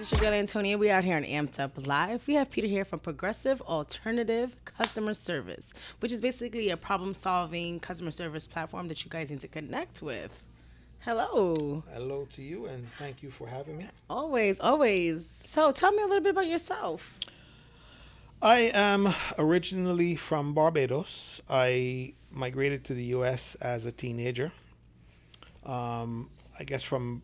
It's your girl Antonia. We out here on Amped Up Live. We have Peter here from Progressive Alternative Customer Service, which is basically a problem-solving customer service platform that you guys need to connect with. Hello. Hello to you, and thank you for having me. Always, always. So tell me a little bit about yourself. I am originally from Barbados. I migrated to the U.S. as a teenager. I guess from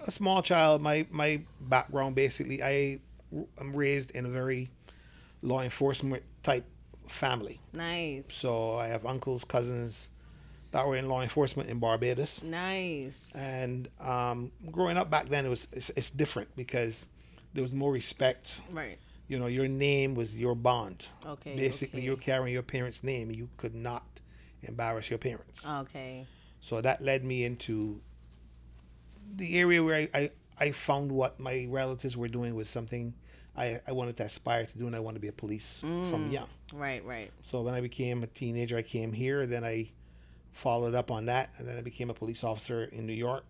a small child, my background basically, am raised in a very law enforcement type family. Nice. So I have uncles, cousins that were in law enforcement in Barbados. Nice. And growing up back then, it's different because there was more respect. Right. You know, your name was your bond. Okay. Basically, okay. you're carrying your parents' name. You could not embarrass your parents. Okay. So that led me into the area where I found what my relatives were doing was something I wanted to aspire to do, and I wanted to be a police from young. Right, right. So when I became a teenager, I came here. Then I followed up on that, and then I became a police officer in New York.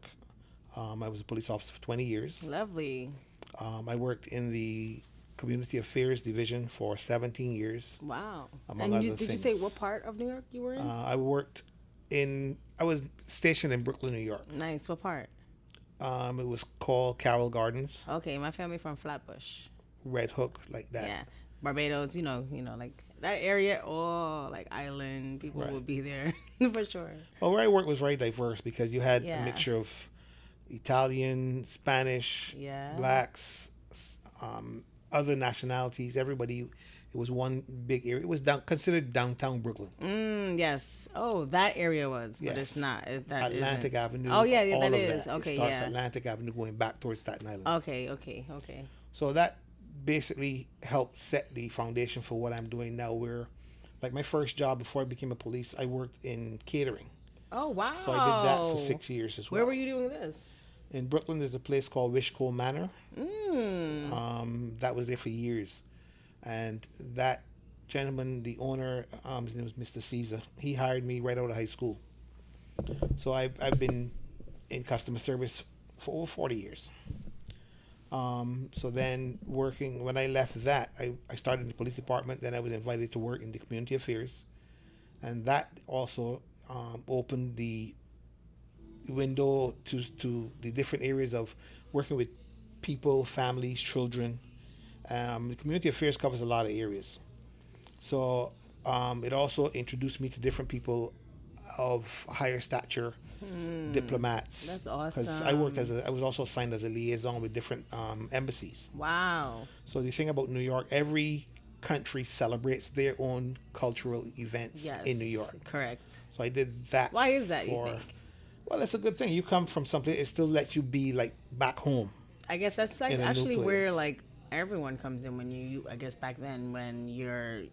I was a police officer for 20 years. Lovely. I worked in the Community Affairs Division for 17 years. Wow. Among And other did you things. say what part of New York you were in? I was stationed in Brooklyn, New York. Nice. What part? It was called Carroll Gardens, Okay, my family from Flatbush. Red Hook, like that. Yeah, Barbados. Like that area. Oh, like island people Right. would be there for sure. Well, where I worked was very diverse because you had Yeah. a mixture of Italian, Spanish, Yeah. blacks, other nationalities. Everybody. It was one big area. It was considered downtown Brooklyn. Yes. Oh, that area was, but Yes. it's not. That Atlantic isn't. Avenue. Oh yeah, all that of is. That. Okay, It starts yeah. Atlantic Avenue going back towards Staten Island. Okay. So that basically helped set the foundation for what I'm doing now. Where, like my first job before I became a police, I worked in catering. Oh wow. So I did that for 6 years as well. Where were you doing this? In Brooklyn, there's a place called Wishco Manor. That was there for years, and that gentleman, the owner, his name was Mr. Caesar. He hired me right out of high school. So I've been in customer service for over 40 years. So then when I left that, I started in the police department. Then I was invited to work in the community affairs, and that also opened the window to the different areas of working with people, families, children. The community affairs covers a lot of areas. So it also introduced me to different people of higher stature, diplomats. That's awesome. Because I was also assigned as a liaison with different embassies. Wow. So the thing about New York, every country celebrates their own cultural events Yes. in New York. Correct. So I did that. Why is that, you think? Well, it's a good thing. You come from someplace, it still lets you be like back home. I guess that's like In a new actually where place. like everyone comes in when you I guess back then when you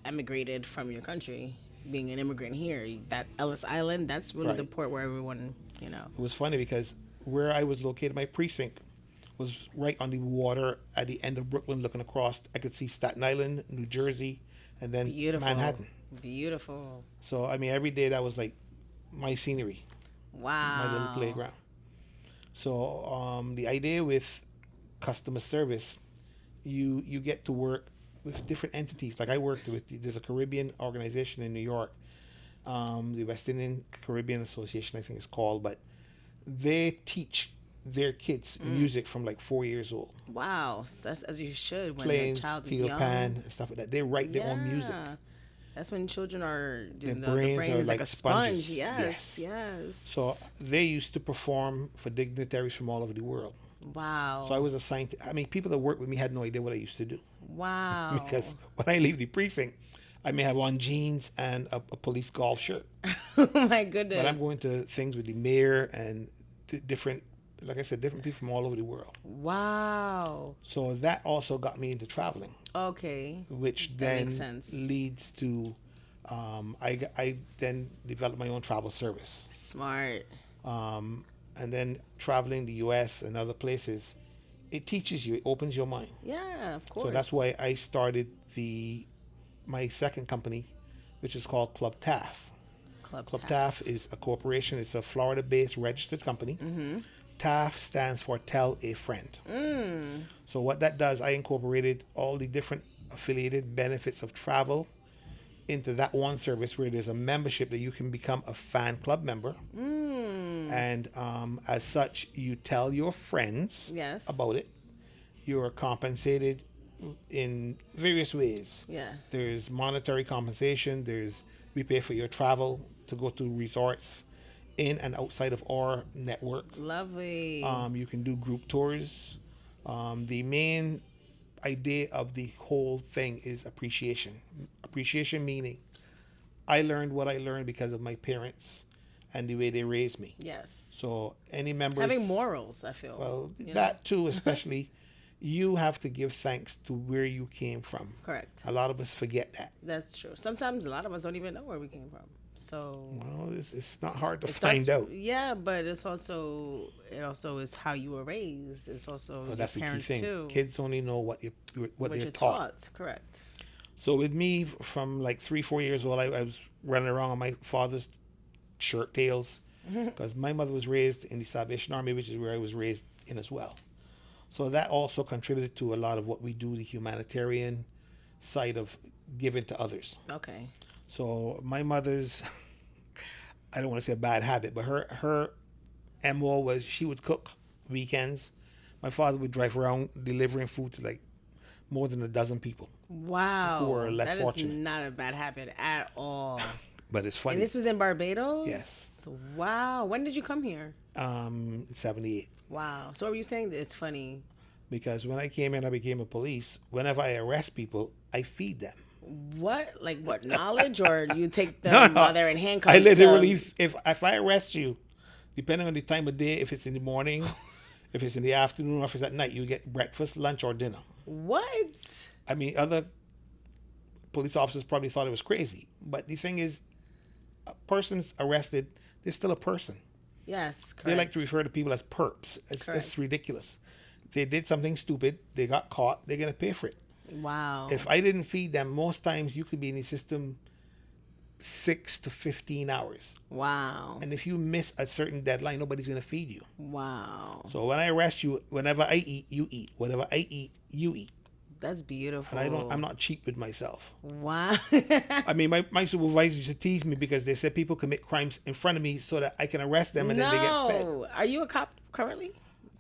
emigrated from your country, being an immigrant here, that Ellis Island, that's really the Right. port where everyone, It was funny because where I was located, my precinct was right on the water at the end of Brooklyn, looking across. I could see Staten Island, New Jersey, and then beautiful. Manhattan. Beautiful. So I mean, every day that was like my scenery, Wow. my little playground. So the idea with customer service, you get to work with different entities. Like I worked with, there's a Caribbean organization in New York, the West Indian Caribbean Association, I think it's called, but they teach their kids music from like 4 years old. Wow. So that's as you should when Playing the child is steel young. pan and stuff like that. They write their own music. That's when children are Their the brains brain are is like like a sponge. sponges. Yes. Yes. Yes. So they used to perform for dignitaries from all over the world. Wow. So I was assigned to, I mean, people that worked with me had no idea what I used to do. Wow. Because when I leave the precinct, I may have on jeans and a police golf shirt. Oh my goodness. But I'm going to things with the mayor and different, like I said, different people from all over the world. Wow. So that also got me into traveling, Okay. which That then makes sense. leads to, I then developed my own travel service. Smart. And then traveling the U.S. and other places, it teaches you, it opens your mind. Yeah, of course. So that's why I started my second company, which is called Club TAFF. Club Club Taft. TAFF is a corporation. It's a Florida-based registered company. TAFF stands for Tell a Friend. So what that does, I incorporated all the different affiliated benefits of travel into that one service where there's a membership that you can become a fan club member. And as such, you tell your friends Yes. about it. You're compensated in various ways. Yeah. There's monetary compensation. We pay for your travel to go to resorts in and outside of our network. Lovely. You can do group tours. The main idea of the whole thing is appreciation. Appreciation meaning I learned what I learned because of my parents and the way they raised me. Yes. So any members Having morals, I feel. well, you know? that too, especially, you have to give thanks to where you came from. Correct. A lot of us forget that. That's true. Sometimes a lot of us don't even know where we came from. So Well, it's not hard to it find starts- out. Yeah, but it also is how you were raised. It's also Well, your that's the key parents thing. too. Kids only know what what they're you're taught. Correct. So with me, from like 3-4 years old, I was running around on my father's shirt tails because my mother was raised in the Salvation Army, which is where I was raised in as well. So that also contributed to a lot of what we do, the humanitarian side of giving to others. Okay. So my mother's, I don't want to say a bad habit, but her MO was she would cook weekends. My father would drive around delivering food to like more than a dozen people. Wow. Who are less that fortunate. is not a bad habit at all. But it's funny. And this was in Barbados? Yes. Wow. When did you come here? 78. Wow. So what were you saying that it's funny? Because when I came in, I became a police. Whenever I arrest people, I feed them. What? Like what? Knowledge? Or you take them No, no. while they're in handcuffs? I literally, if I arrest you, depending on the time of day, if it's in the morning, if it's in the afternoon, or if it's at night, you get breakfast, lunch, or dinner. What? I mean, other police officers probably thought it was crazy. But the thing is, a person's arrested, they're still a person. Yes, correct. They like to refer to people as perps. That's Correct. ridiculous. They did something stupid. They got caught. They're going to pay for it. Wow. If I didn't feed them, most times you could be in the system 6 to 15 hours. Wow. And if you miss a certain deadline, nobody's going to feed you. Wow. So when I arrest you, whenever I eat, you eat. Whenever I eat, you eat. That's beautiful. And I'm not cheap with myself. Wow. I mean, my supervisor used to tease me because they said people commit crimes in front of me so that I can arrest them and then they get fed. No. Are you a cop currently?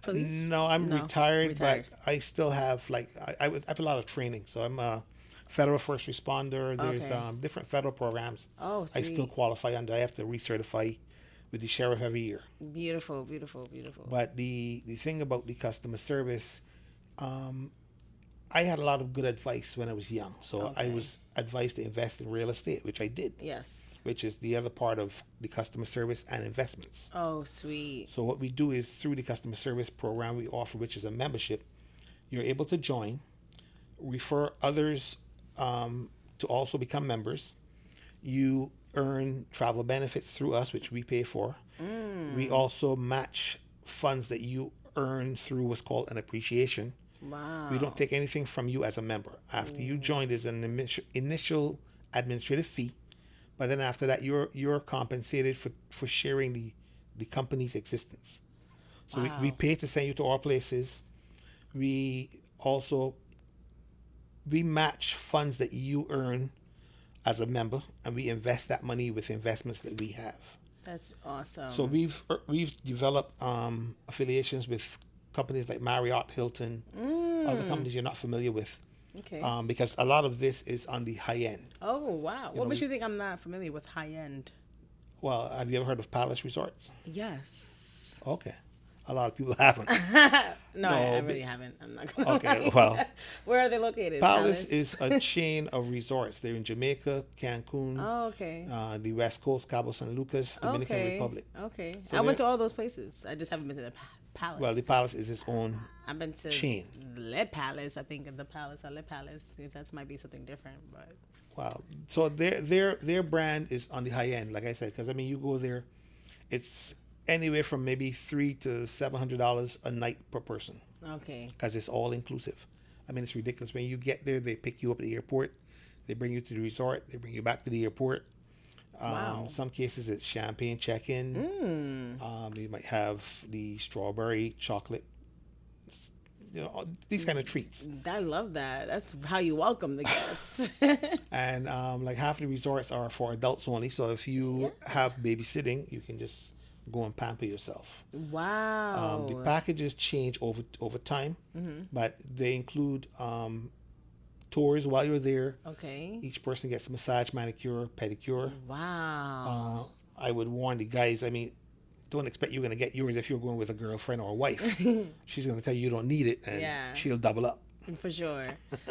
Police? No, I'm No, retired, retired. but I still have I have a lot of training. So I'm a federal first responder. There's Okay. different federal programs. Oh, I sweet. still qualify under. I have to recertify with the sheriff every year. Beautiful, beautiful, beautiful. But the thing about the customer service, I had a lot of good advice when I was young. So I Okay. was advised to invest in real estate, which I did, Yes. which is the other part of the customer service and investments. Oh, sweet. So what we do is through the customer service program we offer, which is a membership, you're able to join, refer others to also become members. You earn travel benefits through us, which we pay for. We also match funds that you earn through what's called an appreciation. Wow. We don't take anything from you as a member. After you join, there's an initial administrative fee, but then after that, you're compensated for sharing the company's existence. So we Wow. pay to send you to our places. We also match funds that you earn as a member, and we invest that money with investments that we have. That's awesome. So we've developed affiliations with companies like Marriott, Hilton, other companies you're not familiar with, Okay. because a lot of this is on the high end. Oh, wow. know, What makes you think I'm not familiar with high end? Well, have you ever heard of Palace Resorts? Yes. Okay, a lot of people haven't. No, I but- really haven't. I'm not gonna Okay, lie. well, Where are they located? Palace is a chain of resorts. They're in Jamaica, Cancun, Oh, okay. the West Coast, Cabo San Lucas, Dominican Okay. Republic. Okay. So I went they're- to all those places. I just haven't been to the palace. Well, the Palace is its own I've been to chain. Le Palace. I think of the Palace or Le Palace. If that might be something different, but Wow. So their brand is on the high end, like I said, because I mean, you go there, it's anywhere from maybe $300 to $700 a night per person, okay. because it's all inclusive. I mean, it's ridiculous. When you get there, they pick you up at the airport, they bring you to the resort, they bring you back to the airport. Wow. Some cases it's champagne check-in. You might have the strawberry chocolate, these kind of treats. I love that. That's how you welcome the guests. And like half the resorts are for adults only. So if you have babysitting, you can just go and pamper yourself. Wow. The packages change over time, but they include tours while you're there. Okay. Each person gets a massage, manicure, pedicure. Wow. I would warn the guys, I mean, don't expect you're going to get yours if you're going with a girlfriend or a wife. She's going to tell you don't need it, and she'll double up. For sure.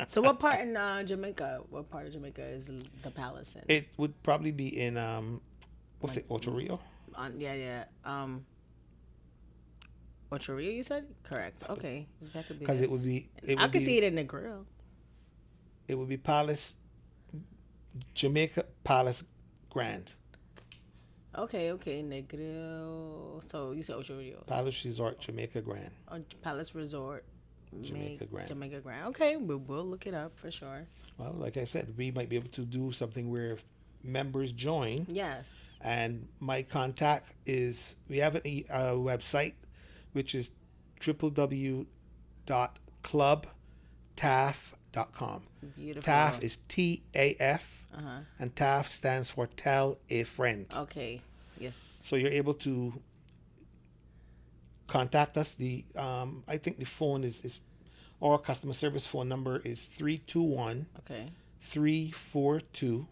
So what part in Jamaica, what part of Jamaica is the palace in? It would probably be in, what's it, Ocho Rio? Ocho Rio, you said? Correct. Okay. That could be. Because it would be. I could see it in the grill. It would be Palace, Jamaica Palace Grand. Okay. Negro. So you said Ocho Rio. Palace Resort, Jamaica Grand. Palace Resort, Jamaica Grand. Jamaica Grand. Okay, we'll look it up for sure. Well, like I said, we might be able to do something where if members join. Yes. And my contact is, we have a website, which is www.clubtaff.com. Beautiful. TAFF is TAF, and TAFF stands for Tell a Friend. Okay. Yes. So you're able to contact us. I think the phone is our customer service phone number is 321 342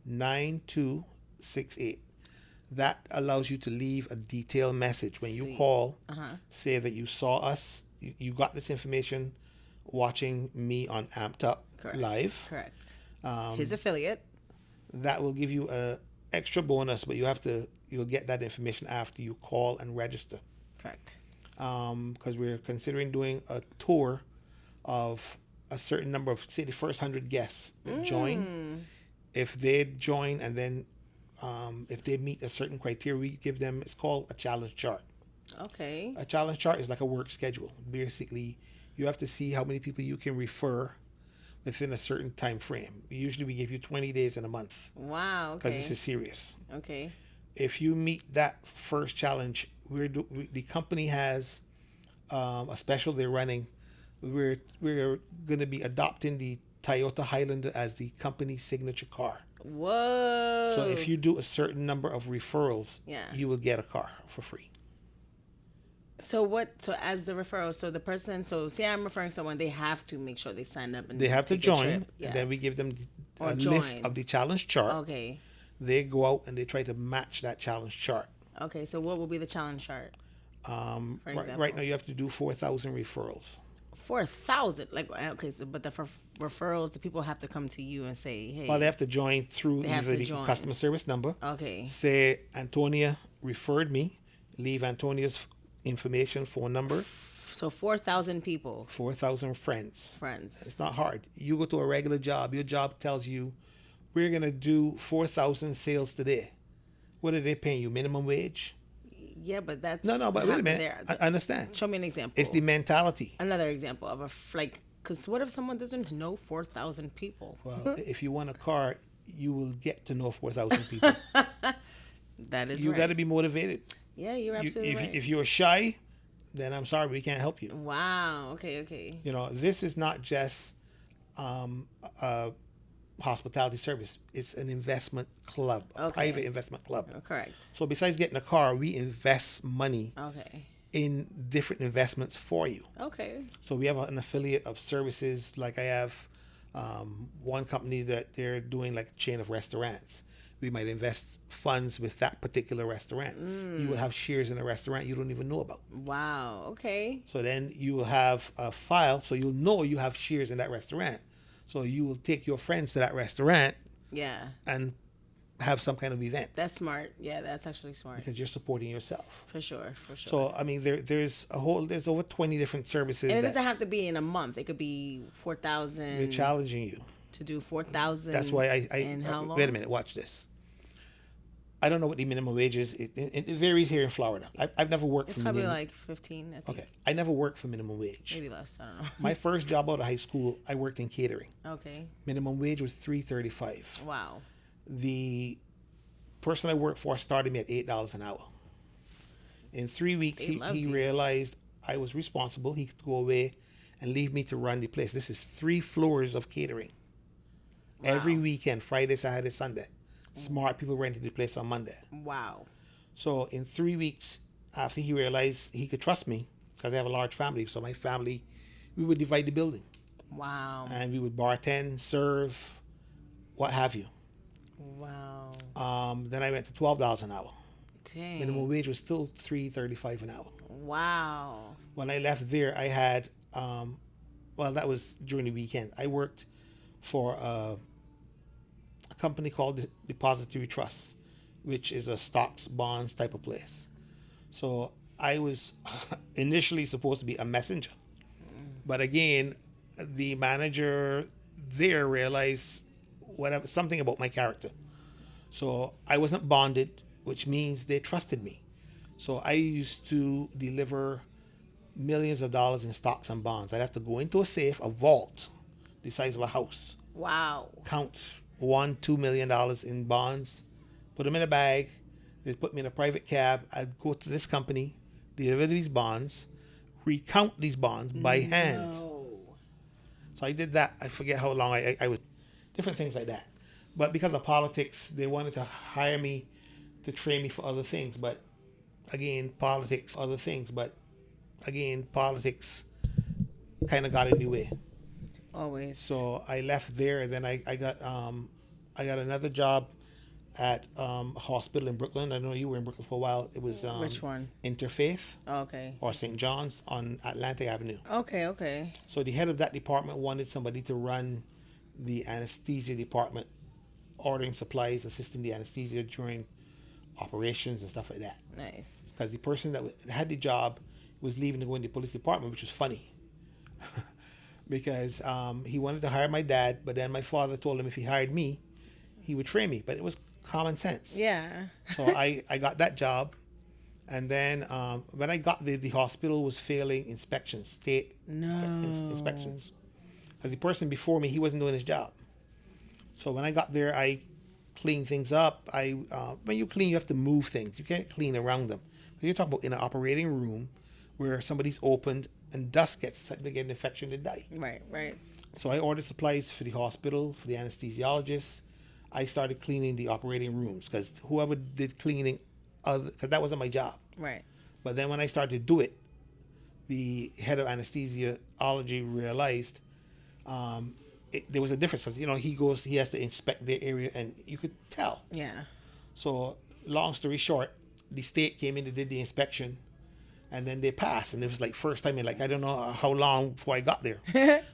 9268. That allows you to leave a detailed message. When you call, say that you saw us, you got this information watching me on Amped Up Live. Correct. His affiliate. That will give you a extra bonus, but you'll get that information after you call and register. Correct. Because we're considering doing a tour of a certain number of, say, the first 100 guests that join. If they join and then if they meet a certain criteria, we give them, it's called a challenge chart. Okay. A challenge chart is like a work schedule. Basically, you have to see how many people you can refer within a certain time frame. Usually we give you 20 days in a month. Wow, okay. Because this is serious. Okay. If you meet that first challenge, the company has a special they're running. We're going to be adopting the Toyota Highlander as the company signature car. Whoa. So if you do a certain number of referrals, you will get a car for free. So as the referral, say I'm referring someone, they have to make sure they sign up and they have to join, Yeah. and then we give them a list of the challenge chart. Okay. They go out and they try to match that challenge chart. Okay, so what will be the challenge chart? Right now you have to do 4,000 referrals. 4,000? But the referrals, the people have to come to you and say, hey. Well, they have to join through either the customer service number. Okay. Say, Antonia referred me. Leave Antonia's information, phone number. So 4,000 people. 4,000 friends. Friends. It's not hard. You go to a regular job. Your job tells you, we're going to do 4,000 sales today. What are they paying you? Minimum wage? Yeah, but that's... No, but wait a minute. I understand. Show me an example. It's the mentality. Another example of because what if someone doesn't know 4,000 people? Well, if you want a car, you will get to know 4,000 people. That is You right. got to be motivated. Yeah, you're absolutely right. If you're shy, then I'm sorry, we can't help you. Wow. Okay. This is not just a hospitality service. It's an investment club, a private investment club. Correct. So besides getting a car, we invest money in different investments for you. Okay. So we have an affiliate of services. Like I have one company that they're doing like a chain of restaurants. We might invest funds with that particular restaurant. You will have shares in a restaurant you don't even know about. Wow. Okay. So then you will have a file, so you'll know you have shares in that restaurant. So you will take your friends to that restaurant. Yeah. And have some kind of event. That's smart. Yeah, that's actually smart. Because you're supporting yourself. For sure. So I mean, there's over 20 different services. And it doesn't have to be in a month. It could be 4,000. They're challenging you to do 4,000. That's why in how long? Wait a minute, watch this. I don't know what the minimum wage is. It varies here in Florida. I've never worked for minimum. It's probably like 15, I think. Okay. I never worked for minimum wage. Maybe less. I don't know. My first job out of high school, I worked in catering. Okay. Minimum wage was $3.35. Wow. The person I worked for started me at $8 an hour. In 3 weeks, he realized I was responsible. He could go away and leave me to run the place. This is 3 floors of catering. Wow. Every weekend, Friday, Saturday, Sunday. Smart people rented the place on Monday. Wow. So in 3 weeks, after he realized he could trust me, because I have a large family, so my family, we would divide the building. Wow. And we would bartend, serve, what have you. Wow. Then I went to $12 an hour. Dang. Minimum wage was still $3.35 an hour. Wow. When I left there, I had, well, that was during the weekend. I worked for a company called Depository Trust, which is a stocks, bonds type of place. So I was initially supposed to be a messenger. But again, the manager there realized something about my character. So I wasn't bonded, which means they trusted me. So I used to deliver millions of dollars in stocks and bonds. I'd have to go into a safe, a vault, the size of a house. Wow. Count $1-2 million in bonds, put them in a bag. They'd put me in a private cab. I'd go to this company, deliver these bonds, recount these bonds by hand. So I did that. I forget how long I was, different things like that. But because of politics, they wanted to hire me to train me for other things. But again, politics kind of got in the way. Always. So I left there, and then I got another job at a hospital in Brooklyn. I know you were in Brooklyn for a while. It was which one? Interfaith. Oh, okay. Or St. John's on Atlantic Avenue. Okay. So the head of that department wanted somebody to run the anesthesia department, ordering supplies, assisting the anesthesia during operations and stuff like that. Nice. Because the person that had the job was leaving to go in the police department, which was funny. Because he wanted to hire my dad, but then my father told him if he hired me, he would train me. But it was common sense. Yeah. So I got that job. And then when I got there, the hospital was failing inspections, state inspections. Because the person before me, he wasn't doing his job. So when I got there, I cleaned things up. When you clean, you have to move things. You can't clean around them. But you're talking about in an operating room where somebody's opened and dust gets, they get an infection, they die. Right. So I ordered supplies for the hospital, for the anesthesiologist. I started cleaning the operating rooms because whoever did cleaning, because that wasn't my job. Right. But then when I started to do it, the head of anesthesiology realized there was a difference because he has to inspect their area, and you could tell. Yeah. So long story short, the state came in and did the inspection, and then they passed, and it was like first time in I don't know how long before I got there.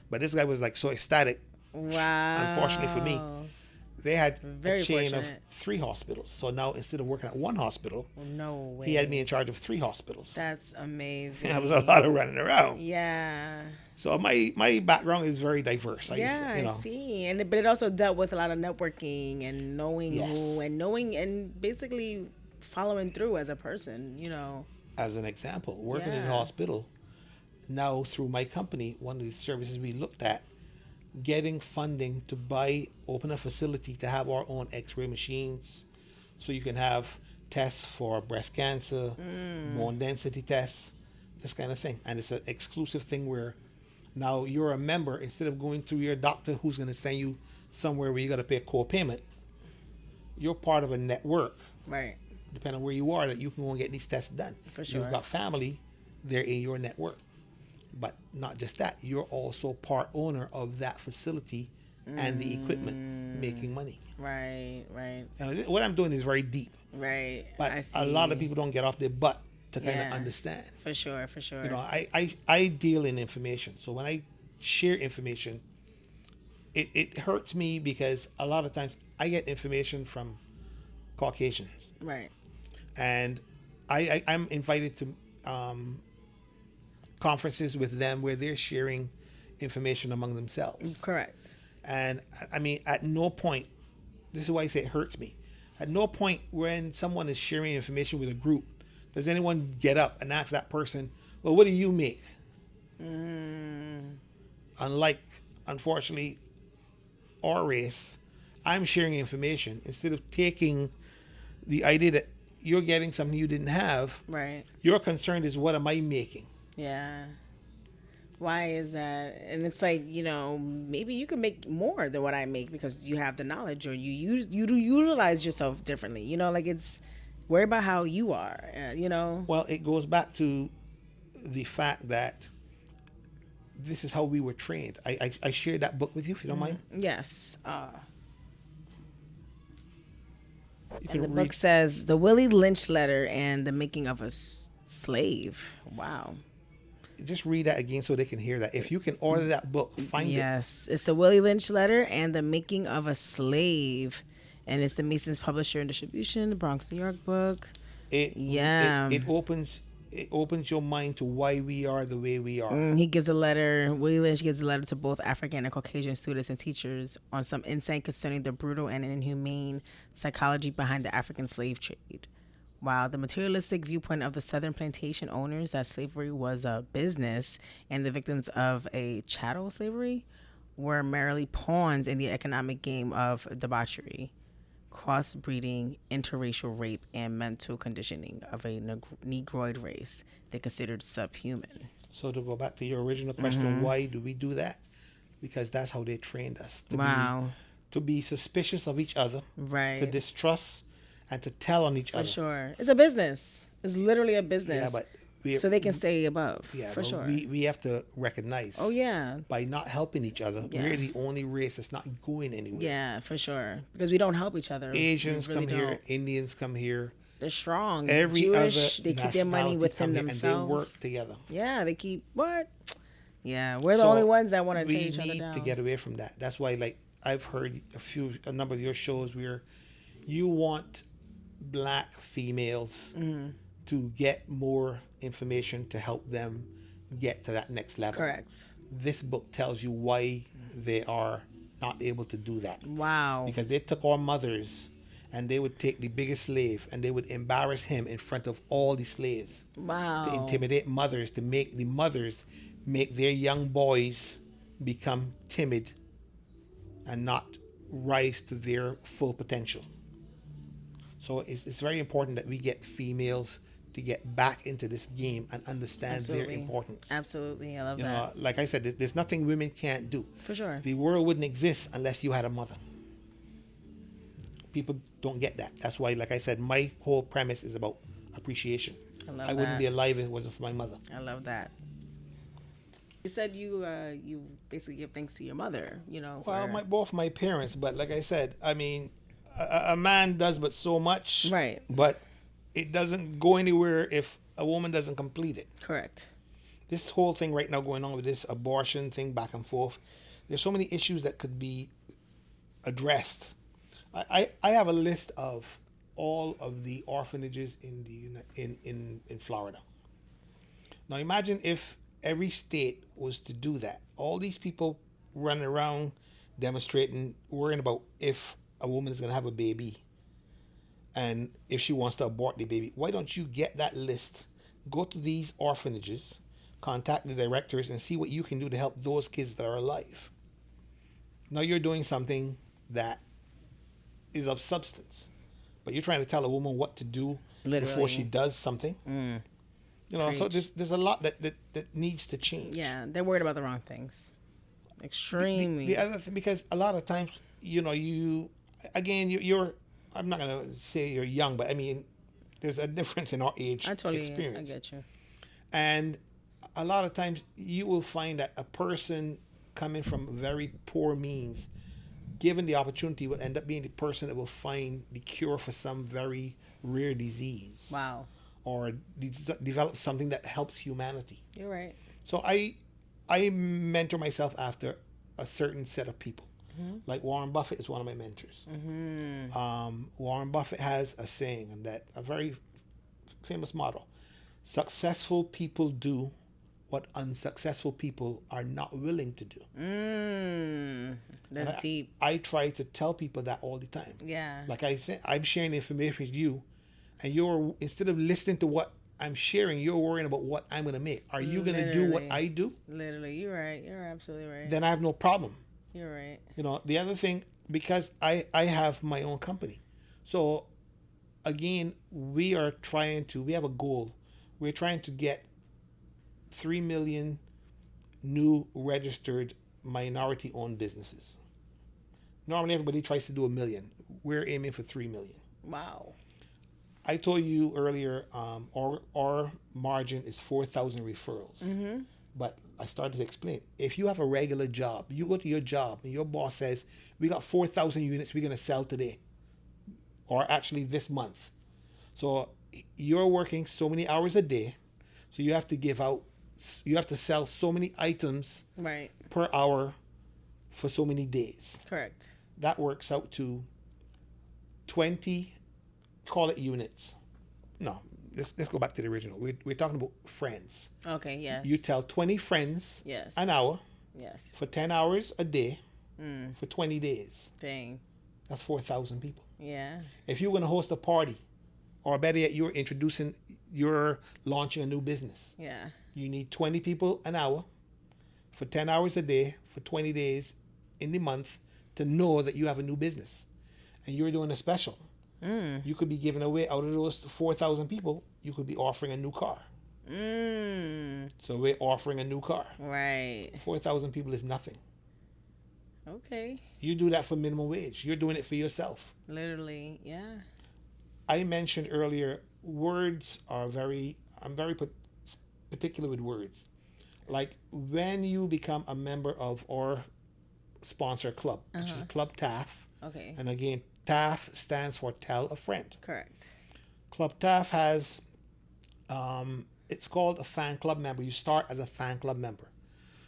But this guy was so ecstatic. Wow. Unfortunately for me, they had Very a chain fortunate. of 3 hospitals. So now instead of working at one hospital, no way. he had me in charge of 3 hospitals. That's amazing. That was a lot of running around. Yeah. So my background is very diverse. I see. But it also dealt with a lot of networking and knowing who and basically following through as a person, As an example, working in a hospital, now through my company, one of the services we looked at, getting funding to open a facility to have our own x-ray machines so you can have tests for breast cancer, bone density tests, this kind of thing. And it's an exclusive thing where now you're a member, instead of going through your doctor who's going to send you somewhere where you got to pay a co-payment, you're part of a network. Right. Depending on where you are, that you can go and get these tests done. For sure. You've got family, they're in your network. But not just that, you're also part owner of that facility and the equipment, making money. Right. And what I'm doing is very deep. Right. But a lot of people don't get off their butt to kind of understand. For sure. I deal in information. So when I share information, it hurts me because a lot of times I get information from Caucasians. Right. And I'm invited to conferences with them where they're sharing information among themselves. Correct. And I mean, at no point, this is why I say it hurts me. At no point when someone is sharing information with a group, does anyone get up and ask that person, well, what do you make? Unlike, unfortunately, our race, I'm sharing information. Instead of taking the idea that you're getting something you didn't have. Right. Your concern is, what am I making? Yeah. Why is that? And it's like, maybe you can make more than what I make because you have the knowledge, or you do utilize yourself differently. Like, it's worry about how you are, Well, it goes back to the fact that this is how we were trained. I shared that book with you, if you don't mind. Yes. You And can the read. book says The Willie Lynch Letter and the Making of a Slave. Wow. Just read that again so they can hear that. If you can order that book, find it. Yes. It's The Willie Lynch Letter and the Making of a Slave. And it's the Masons Publisher and Distribution, the Bronx, New York book. Yeah. It opens your mind to why we are the way we are. He gives a letter. Willie Lynch gives a letter to both African and Caucasian students and teachers on some insight concerning the brutal and inhumane psychology behind the African slave trade. While the materialistic viewpoint of the Southern plantation owners that slavery was a business and the victims of a chattel slavery were merely pawns in the economic game of debauchery, crossbreeding, interracial rape, and mental conditioning of a Negroid race they considered subhuman. So to go back to your original question, why do we do that? Because that's how they trained us. To be suspicious of each other, right? To distrust and to tell on each other. For sure. It's a business. It's literally a business. Yeah, but so they can stay above. Yeah, for sure. We have to recognize. Oh, yeah. By not helping each other, we're the only race that's not going anywhere. Yeah, for sure. Because we don't help each other. Asians come here. Indians come here. They're strong. Every Jewish, other they keep their money within themselves. And they work together. Yeah, they keep what? Yeah, we're the only ones that want to tear each other down. We need to get away from that. That's why, like, I've heard a number of your shows where you want black females to get more information to help them get to that next level. Correct. This book tells you why they are not able to do that. Wow. Because they took our mothers and they would take the biggest slave and they would embarrass him in front of all the slaves. Wow. To intimidate mothers, to make the mothers make their young boys become timid and not rise to their full potential. So it's very important that we get females to get back into this game and understand their importance. Absolutely. I love that. Like I said, there's nothing women can't do. For sure. The world wouldn't exist unless you had a mother. People don't get that. That's why, like I said, my whole premise is about appreciation. I wouldn't be alive if it wasn't for my mother. I love that. You said you basically give thanks to your mother, Well, both my parents, but like I said, I mean, a man does but so much. Right. But it doesn't go anywhere if a woman doesn't complete it. Correct. This whole thing right now going on with this abortion thing back and forth, there's so many issues that could be addressed. I have a list of all of the orphanages in Florida. Now imagine if every state was to do that. All these people running around demonstrating, worrying about if a woman is going to have a baby and if she wants to abort the baby. Why don't you get that list, go to these orphanages, contact the directors and see what you can do to help those kids that are alive. Now you're doing something that is of substance, but you're trying to tell a woman what to do before she does something. So there's a lot that needs to change. Yeah, they're worried about the wrong things. Extremely. The other thing, because a lot of times, you're I'm not going to say you're young, but I mean, there's a difference in our age experience. I get you. And a lot of times you will find that a person coming from very poor means, given the opportunity, will end up being the person that will find the cure for some very rare disease. Wow. Or develop something that helps humanity. You're right. So I mentor myself after a certain set of people. Like Warren Buffett is one of my mentors. Warren Buffett has a saying, and that a very famous motto: successful people do what unsuccessful people are not willing to do. That's deep. I try to tell people that all the time. Yeah. Like I said, I'm sharing information with you, and you're, instead of listening to what I'm sharing, you're worrying about what I'm going to make. Are you going to do what I do? Literally, you're right. You're absolutely right. Then I have no problem. You're right. The other thing, because I have my own company, so again, we have a goal. We're trying to get 3 million new registered minority owned businesses. Normally everybody tries to do 1 million. We're aiming for 3 million. Wow. I told you earlier, our margin is 4,000 referrals. Mm-hmm. But I started to explain. If you have a regular job, you go to your job and your boss says, we got 4,000 units we're going to sell today, or actually this month. So you're working so many hours a day, so you have to sell so many items Right. per hour for so many days. Correct. That works out to 20, call it units. No, let's go back to the original. We're talking about friends. Okay, yes. You tell 20 friends Yes. an hour Yes. for 10 hours a day for 20 days. Dang. That's 4,000 people. Yeah. If you're going to host a party, or better yet, you're launching a new business, Yeah. you need 20 people an hour for 10 hours a day for 20 days in the month to know that you have a new business and you're doing a special. You could be giving away, out of those 4,000 people, you could be offering a new car. So we're offering a new car. Right. 4,000 people is nothing. Okay. You do that for minimum wage. You're doing it for yourself. Literally, yeah. I mentioned earlier, words are I'm very particular with words. Like when you become a member of our sponsor club, which is Club TAFF. Okay. And again, TAFF stands for Tell a Friend. Correct. Club TAFF has, it's called a fan club member. You start as a fan club member.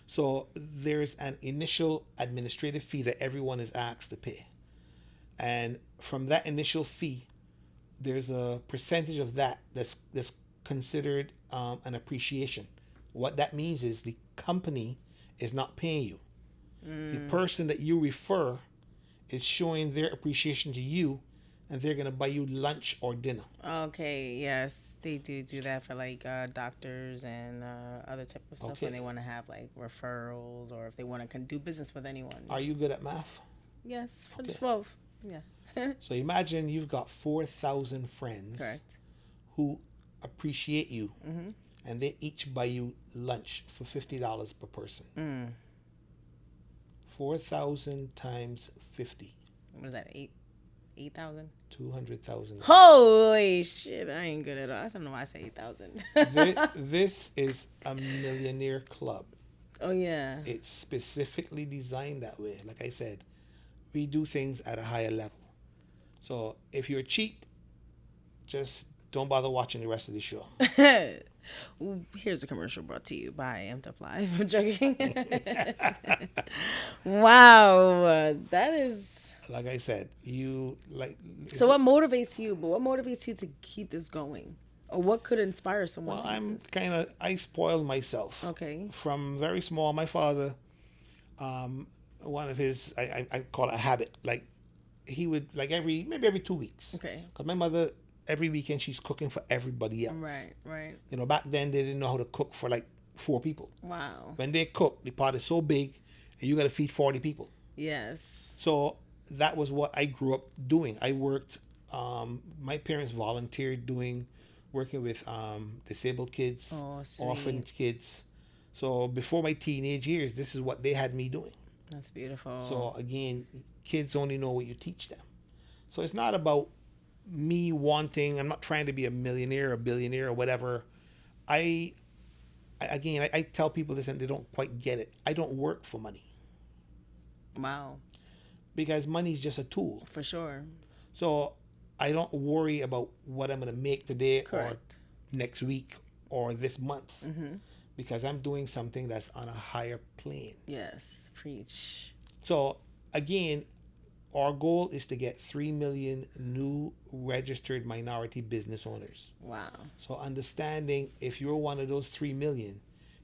So there's an initial administrative fee that everyone is asked to pay. And from that initial fee, there's a percentage of that that's considered an appreciation. What that means is the company is not paying you. The person that you refer is showing their appreciation to you, and they're going to buy you lunch or dinner. Okay, yes. They do that for like doctors and other type of stuff when they want to have like referrals or if they want to do business with anyone. Are you good at math? Yes, for both. Yeah. So imagine you've got 4,000 friends. Correct. Who appreciate you, and they each buy you lunch for $50 per person. 4,000 times 50. What is that? 8,000? 200,000. Holy shit! I ain't good at all. I don't know why I say 8,000. This is a millionaire club. Oh yeah. It's specifically designed that way. Like I said, we do things at a higher level. So if you're cheap, just don't bother watching the rest of the show. Here's a commercial brought to you by MTF Live. I'm joking. Wow, that is. Like I said, you like. So what motivates you? But what motivates you to keep this going, or what could inspire someone? Well, I spoiled myself. Okay. From very small, my father, one of his, I call it a habit. Like he would maybe every 2 weeks. Okay. Because my mother, every weekend she's cooking for everybody else. Right. You know, back then they didn't know how to cook for like 4 people. Wow. When they cook, the pot is so big, and you got to feed 40 people. Yes. So that was what I grew up doing. I worked. My parents volunteered working with disabled kids, orphan kids. So before my teenage years, this is what they had me doing. That's beautiful. So again, kids only know what you teach them. So it's not about me wanting. I'm not trying to be a millionaire or billionaire or whatever. I tell people this and they don't quite get it. I don't work for money. Wow. Because money is just a tool. For sure. So I don't worry about what I'm going to make today or next week or this month. Because I'm doing something that's on a higher plane. Yes. Preach. So again, our goal is to get 3 million new registered minority business owners. Wow. So understanding if you're one of those 3 million,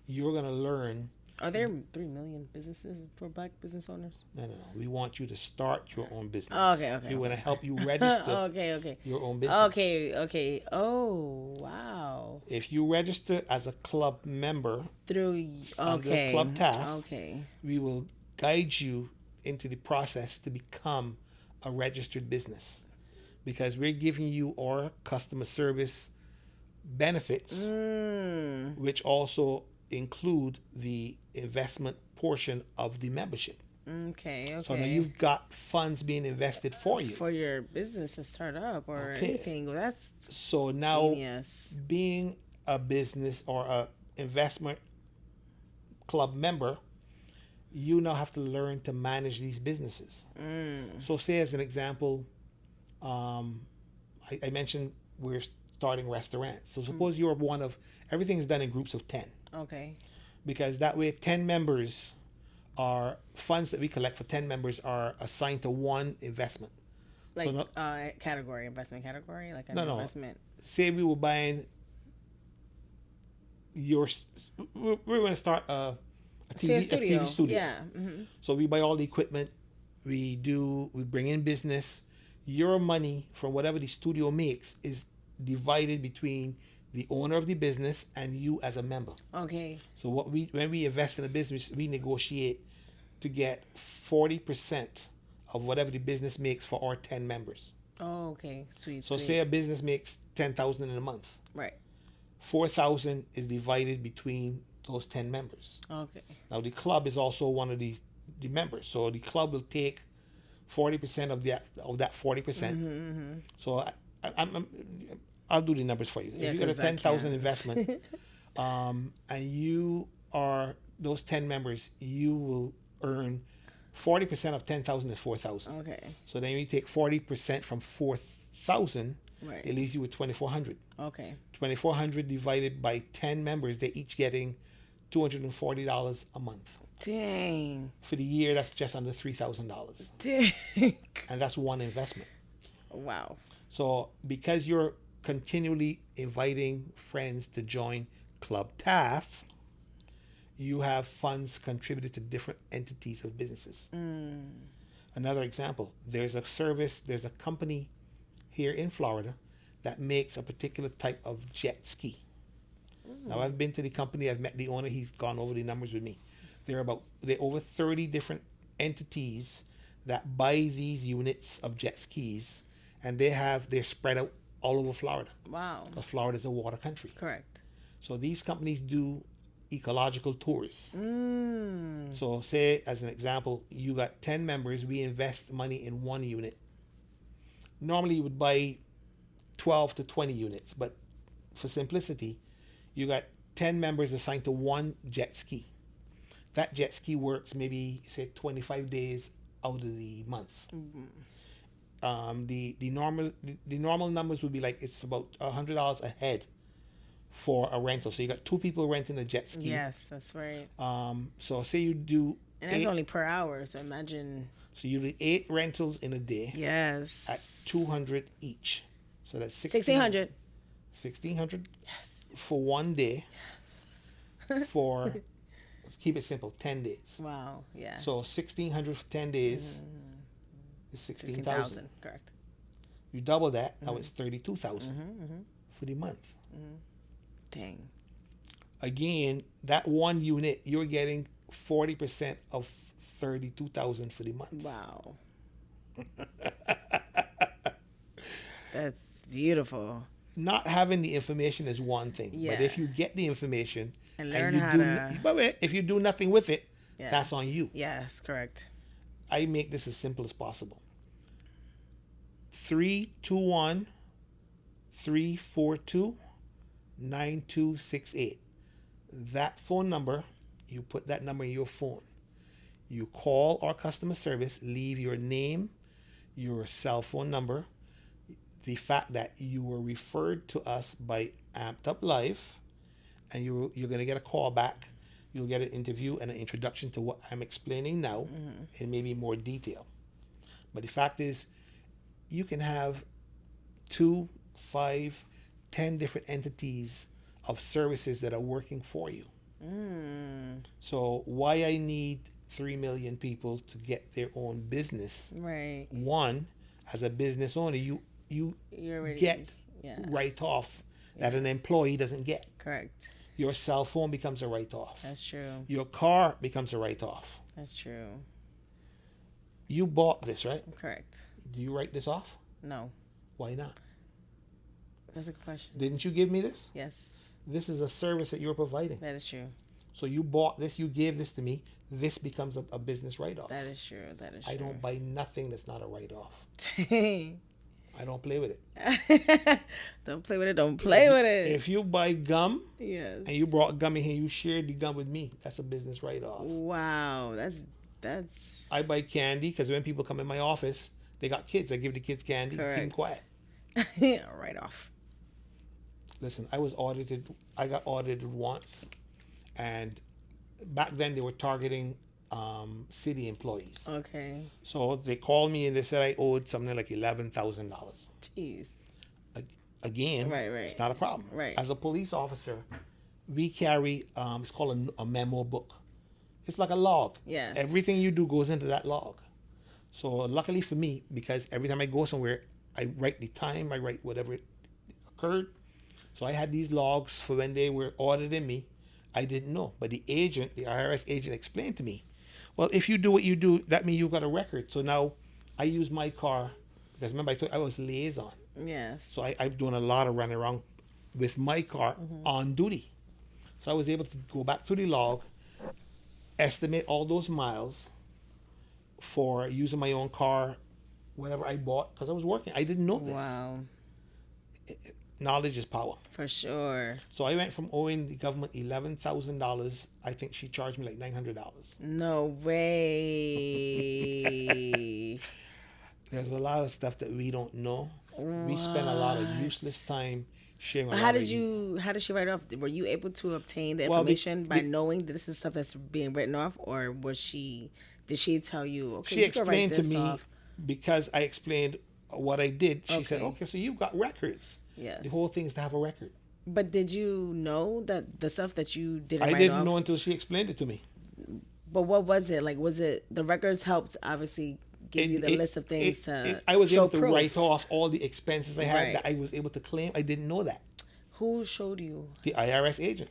you're going to learn. Are there 3 million businesses for Black business owners? No. We want you to start your own business. Oh, okay. We want to help you register your own business. Okay. Oh, wow. If you register as a club member through under Club TAFF, okay, we will guide you into the process to become a registered business. because we're giving you our customer service benefits, which also include the investment portion of the membership. Okay. So now you've got funds being invested for you. For your business to start up or anything. Well, that's so now genius. Being a business or a investment club member, you now have to learn to manage these businesses. So say as an example, I mentioned we're starting restaurants. So suppose you're one of, everything's done in groups of 10. Okay. Because that way 10 members are, funds that we collect for 10 members are assigned to one investment. Like investment category, like an investment. Say we were buying we're going to start a TV studio. Yeah. Mm-hmm. So we buy all the equipment, we bring in business. Your money from whatever the studio makes is divided between the owner of the business and you as a member. Okay. So when we invest in a business, we negotiate to get 40% of whatever the business makes for our 10 members. Oh, okay. Sweet. So say a business makes $10,000 in a month. Right. 4,000 is divided between those 10 members. Okay. Now the club is also one of the members, so the club will take 40% of that 40%. Mm-hmm. So I'll do the numbers for you. Yeah, if you got a 10,000 investment, and you are those 10 members, you will earn 40% of 10,000 is 4,000. Okay. So then you take 40% from 4,000. Right. It leaves you with 2,400. Okay. 2,400 divided by 10 members, they're each getting $240 a month. Dang. For the year, that's just under $3,000. Dang. And that's one investment. Wow. So because you're continually inviting friends to join Club TAFF, you have funds contributed to different entities of businesses. Another example, there's a company here in Florida that makes a particular type of jet ski. Now I've been to the company, I've met the owner, he's gone over the numbers with me. There are over 30 different entities that buy these units of jet skis, and they're spread out all over Florida. Wow. Because Florida is a water country. Correct. So these companies do ecological tours. So say, as an example, you got 10 members, we invest money in one unit. Normally you would buy 12 to 20 units, but for simplicity, you got 10 members assigned to one jet ski. That jet ski works maybe, say, 25 days out of the month. The normal numbers would be like, it's about $100 a head for a rental. So you got two people renting a jet ski. Yes, that's right. So say you do, and that's only per hour, so imagine. So you do 8 rentals in a day. Yes. At $200 each. So that's $1,600. $1,600. Yes. For one day. Yes. For, let's keep it simple, 10 days. Wow. Yeah. So $1,600 for 10 days is 16,000. Correct. You double that, now it's 32,000 for the month. Dang. Again, that one unit, you're getting 40% of 32,000 for the month. Wow. That's beautiful. Not having the information is one thing, Yeah. but if you get the information And learn you how do, to. but wait, if you do nothing with it, Yeah. that's on you. Yes, correct. I make this as simple as possible. 321 342 9268. That phone number, you put that number in your phone. You call our customer service, leave your name, your cell phone number, the fact that you were referred to us by Amped Up Life, and you're going to get a call back. You'll get an interview and an introduction to what I'm explaining now in maybe more detail. But the fact is, you can have 2, 5, 10 different entities of services that are working for you. So why I need 3 million people to get their own business? Right. One, as a business owner, you already get write-offs that an employee doesn't get. Correct. Your cell phone becomes a write-off. That's true. Your car becomes a write-off. That's true. You bought this, right? Correct. Do you write this off? No. Why not? That's a good question. Didn't you give me this? Yes, This is a service that you're providing. that is true. So you bought this, you gave this to me. This becomes a business write-off. That is true. That is true. I don't buy nothing that's not a write-off. Don't I don't play with it. play with it. Don't play with it. If you buy gum Yes. and you brought gum in here, you shared the gum with me, that's a business write-off. Wow. That's. I buy candy because when people come in my office, they got kids. I give the kids candy, keep them Correct. quiet. Right off. Listen, I was audited. I got audited once, and back then they were targeting city employees. Okay. So they called me and they said I owed something like $11,000. Jeez. Again, Right. it's not a problem. Right. As a police officer, we carry it's called a memo book. It's like a log. Yes. Everything you do goes into that log. So luckily for me, because every time I go somewhere, I write the time, I write whatever occurred. So I had these logs for when they were auditing me. I didn't know, but the IRS agent explained to me, well, if you do what you do, that means you got a record. So now I use my car, because remember I told you I was liaison. Yes. So I'm doing a lot of running around with my car on duty. So I was able to go back to the log, estimate all those miles for using my own car, whatever I bought, because I was working. I didn't know this. Wow. Knowledge is power. For sure. So I went from owing the government $11,000. I think she charged me like $900. No way. There's a lot of stuff that we don't know. We spend a lot of useless time sharing. How did she write it off? Were you able to obtain the information by knowing that this is stuff that's being written off, or did she tell you? Okay, She you can write explained to this me off. because I explained what I did. She said, Okay. "Okay, so you've got records. Yes. The whole thing is to have a record." But did you know that the stuff that you didn't I write didn't off? know until she explained it to me. But what was it? Like, was it the records helped obviously give you the list of things I was show able to proof? write off all the expenses I had Right. that I was able to claim. I didn't know that. Who showed you? The IRS agent.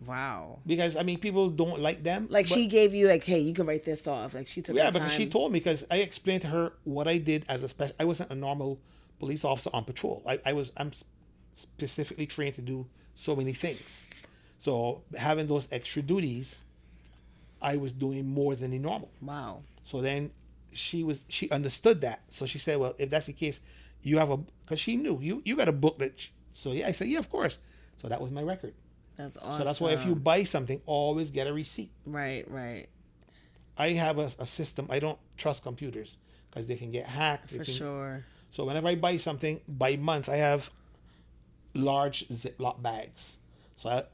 Wow. Because I mean, people don't like them. Like, but- she gave you like, hey, you can write this off. Like, she took Yeah, her because time. she told me, because I explained to her what I did as a special. I wasn't a normal police officer on patrol. I'm specifically trained to do so many things. So having those extra duties, I was doing more than the normal. Wow. So then she understood that. So she said, well, if that's the case, you have because she knew you got a book that. So yeah, I said, yeah, of course. So that was my record. That's awesome. So that's why if you buy something, always get a receipt. Right. I have a system. I don't trust computers because they can get hacked. For sure. So whenever I buy something, by month, I have large Ziploc bags. So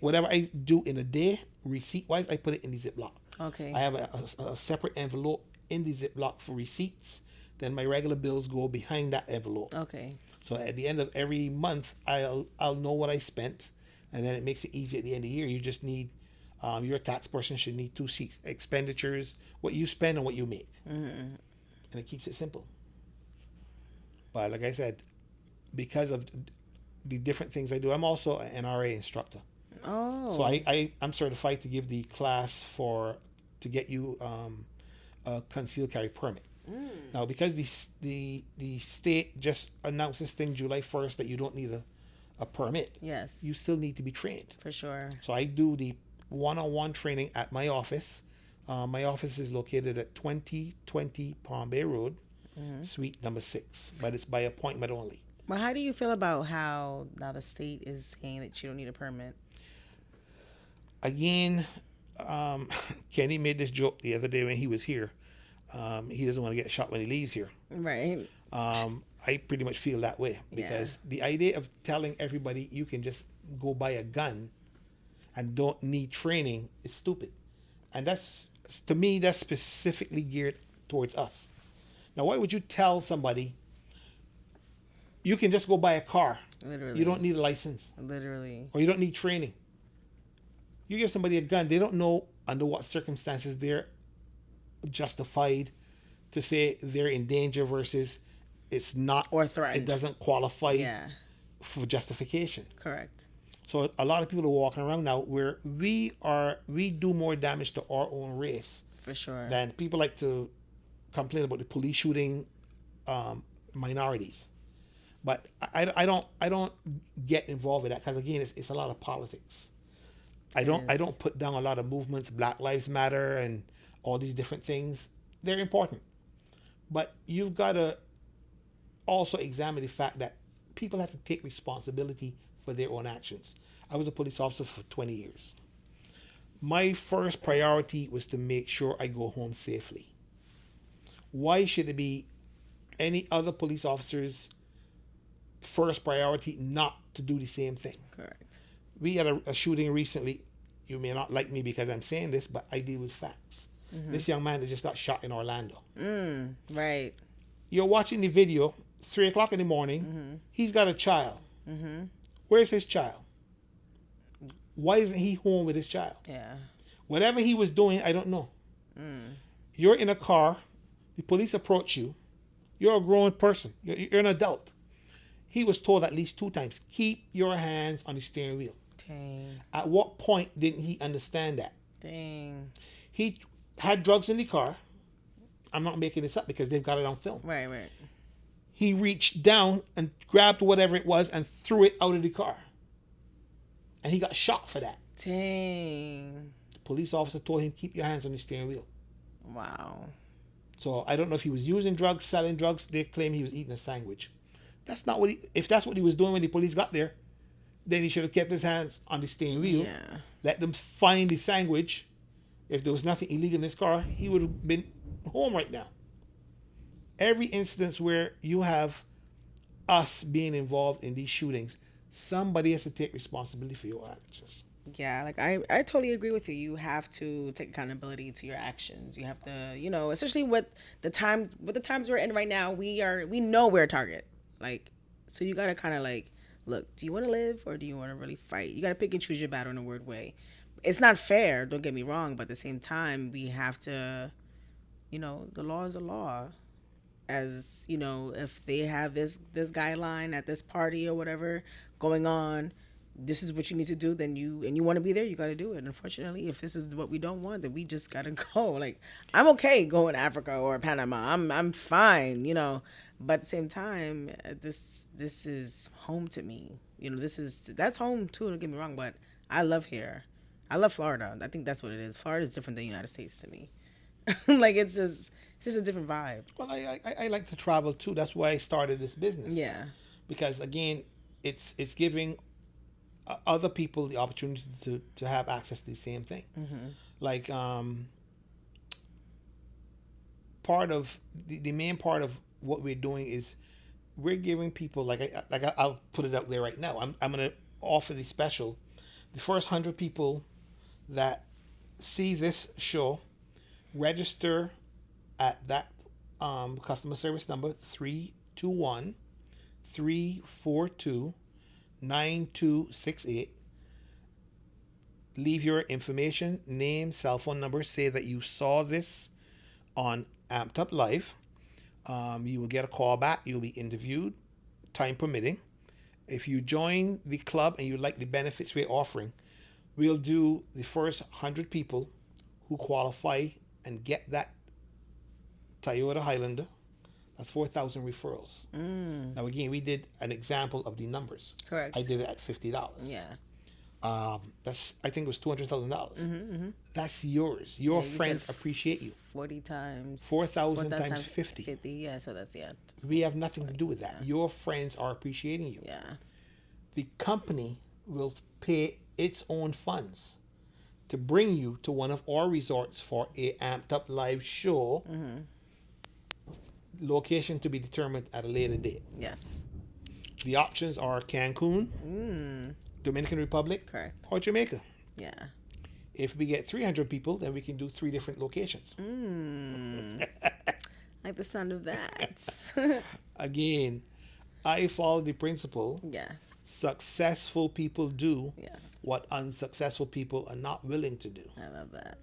whatever I do in a day, receipt-wise, I put it in the Ziploc. Okay. I have a separate envelope in the Ziploc for receipts. Then my regular bills go behind that envelope. Okay. So at the end of every month, I'll know what I spent, and then it makes it easy at the end of the year. You just need your tax person should need two sheets: expenditures, what you spend, and what you make, and it keeps it simple. But like I said, because of the different things I do, I'm also an NRA instructor. Oh. So I'm certified to give the class to get you a concealed carry permit. Now, because the state just announced this thing July 1st that you don't need a permit, Yes. you still need to be trained. For sure. So I do the one-on-one training at my office. My office is located at 2020 Palm Bay Road, suite number 6, but it's by appointment only. Well, how do you feel about how now the state is saying that you don't need a permit? Again, Kenny made this joke the other day when he was here. He doesn't want to get shot when he leaves here. Right. I pretty much feel that way because the idea of telling everybody you can just go buy a gun and don't need training is stupid. And to me, that's specifically geared towards us. Now, why would you tell somebody you can just go buy a car? Literally. You don't need a license. Literally. Or you don't need training. You give somebody a gun, they don't know under what circumstances they're justified to say they're in danger versus it's not, Or threatened. it doesn't qualify Yeah. for justification. Correct. So a lot of people are walking around now where we do more damage to our own race For sure. than people like to complain about the police shooting minorities. But I don't get involved with that because again it's a lot of politics. I don't put down a lot of movements, Black Lives Matter and all these different things. They're important. But you've got to also examine the fact that people have to take responsibility for their own actions. I was a police officer for 20 years. My first priority was to make sure I go home safely. Why should it be any other police officer's first priority not to do the same thing? Correct. We had a shooting recently. You may not like me because I'm saying this, but I deal with facts. This young man that just got shot in Orlando. Right. You're watching the video, 3 o'clock in the morning. He's got a child. Where's his child? Why isn't he home with his child? Yeah. Whatever he was doing, I don't know. You're in a car. The police approach you. You're a grown person. You're an adult. He was told at least 2 times, keep your hands on the steering wheel. Dang. At what point didn't he understand that? Dang. He had drugs in the car. I'm not making this up because they've got it on film. Right, right. He reached down and grabbed whatever it was and threw it out of the car. And he got shot for that. Dang. The police officer told him, keep your hands on the steering wheel. Wow. So I don't know if he was using drugs, selling drugs. They claim he was eating a sandwich. That's not what if that's what he was doing when the police got there, then he should have kept his hands on the steering wheel. Yeah. Let them find the sandwich. If there was nothing illegal in his car, he would have been home right now. Every instance where you have us being involved in these shootings, somebody has to take responsibility for your actions. Yeah, like I totally agree with you. You have to take accountability to your actions. You have to, you know, especially with the times we're in right now, we know we're a target. Like, so you gotta kind of like, look, do you want to live or do you want to really fight? You gotta pick and choose your battle in a weird way. It's not fair, don't get me wrong, but at the same time, we have to, you know, the law is a law. As, you know, if they have this guideline at this party or whatever going on, this is what you need to do, then you want to be there, you got to do it. Unfortunately, if this is what we don't want, then we just got to go. Like, I'm okay going to Africa or Panama. I'm fine, you know. But at the same time, this is home to me. You know, that's home too, don't get me wrong, but I love here. I love Florida. I think that's what it is. Florida is different than the United States to me. Like, it's just a different vibe. Well, I like to travel too. That's why I started this business. Yeah. Because again, it's giving other people the opportunity to have access to the same thing. Like part of the main part of what we're doing is we're giving people I'll put it out there right now. I'm gonna offer the special. The first 100 people that see this show register at that customer service number 321-342-9268. Leave your information, name, cell phone number. Say that you saw this on Amped Up Live. You will get a call back. You'll be interviewed, time permitting. If you join the club and you like the benefits we're offering, we'll do the first 100 people who qualify and get that Toyota Highlander. That's 4,000 referrals. Now again, we did an example of the numbers. Correct. I did it at $50. Yeah. That's, I think it was $200,000. That's yours. Your friends appreciate you. 40 times 4,000 times 50. Yeah, so that's We have nothing to do with that. Your friends are appreciating you. Yeah. The company will pay its own funds to bring you to one of our resorts for a Amped Up Live show. Location to be determined at a later date. Yes. The options are Cancun, Dominican Republic, correct, or Jamaica. Yeah. If we get 300 people, then we can do 3 different locations. Like the sound of that. Again, I follow the principle. Yes. Successful people do yes. what unsuccessful people are not willing to do. I love that.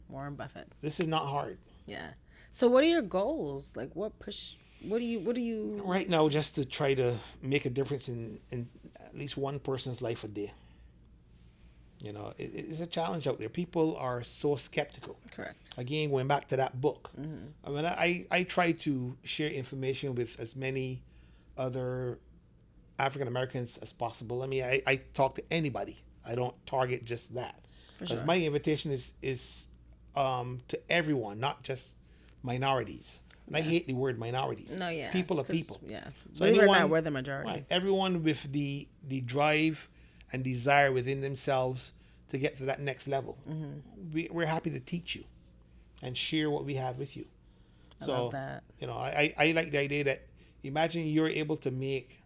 Warren Buffett. This is not hard. Yeah. So what are your goals? Like what do you right now, just to try to make a difference in at least one person's life a day. You know, it's a challenge out there. People are so skeptical. Correct. Again, going back to that book. I mean, I try to share information with as many other African Americans as possible. I mean, I talk to anybody. I don't target just that. For Because sure. my invitation is to everyone, not just minorities. And I hate the word minorities. No, yeah. People are 'Cause, people. Yeah. So Believe it or anyone, not, we're the majority. right, everyone with the drive and desire within themselves to get to that next level, we're happy to teach you and share what we have with you. I So, love that. I like the idea that imagine you're able to make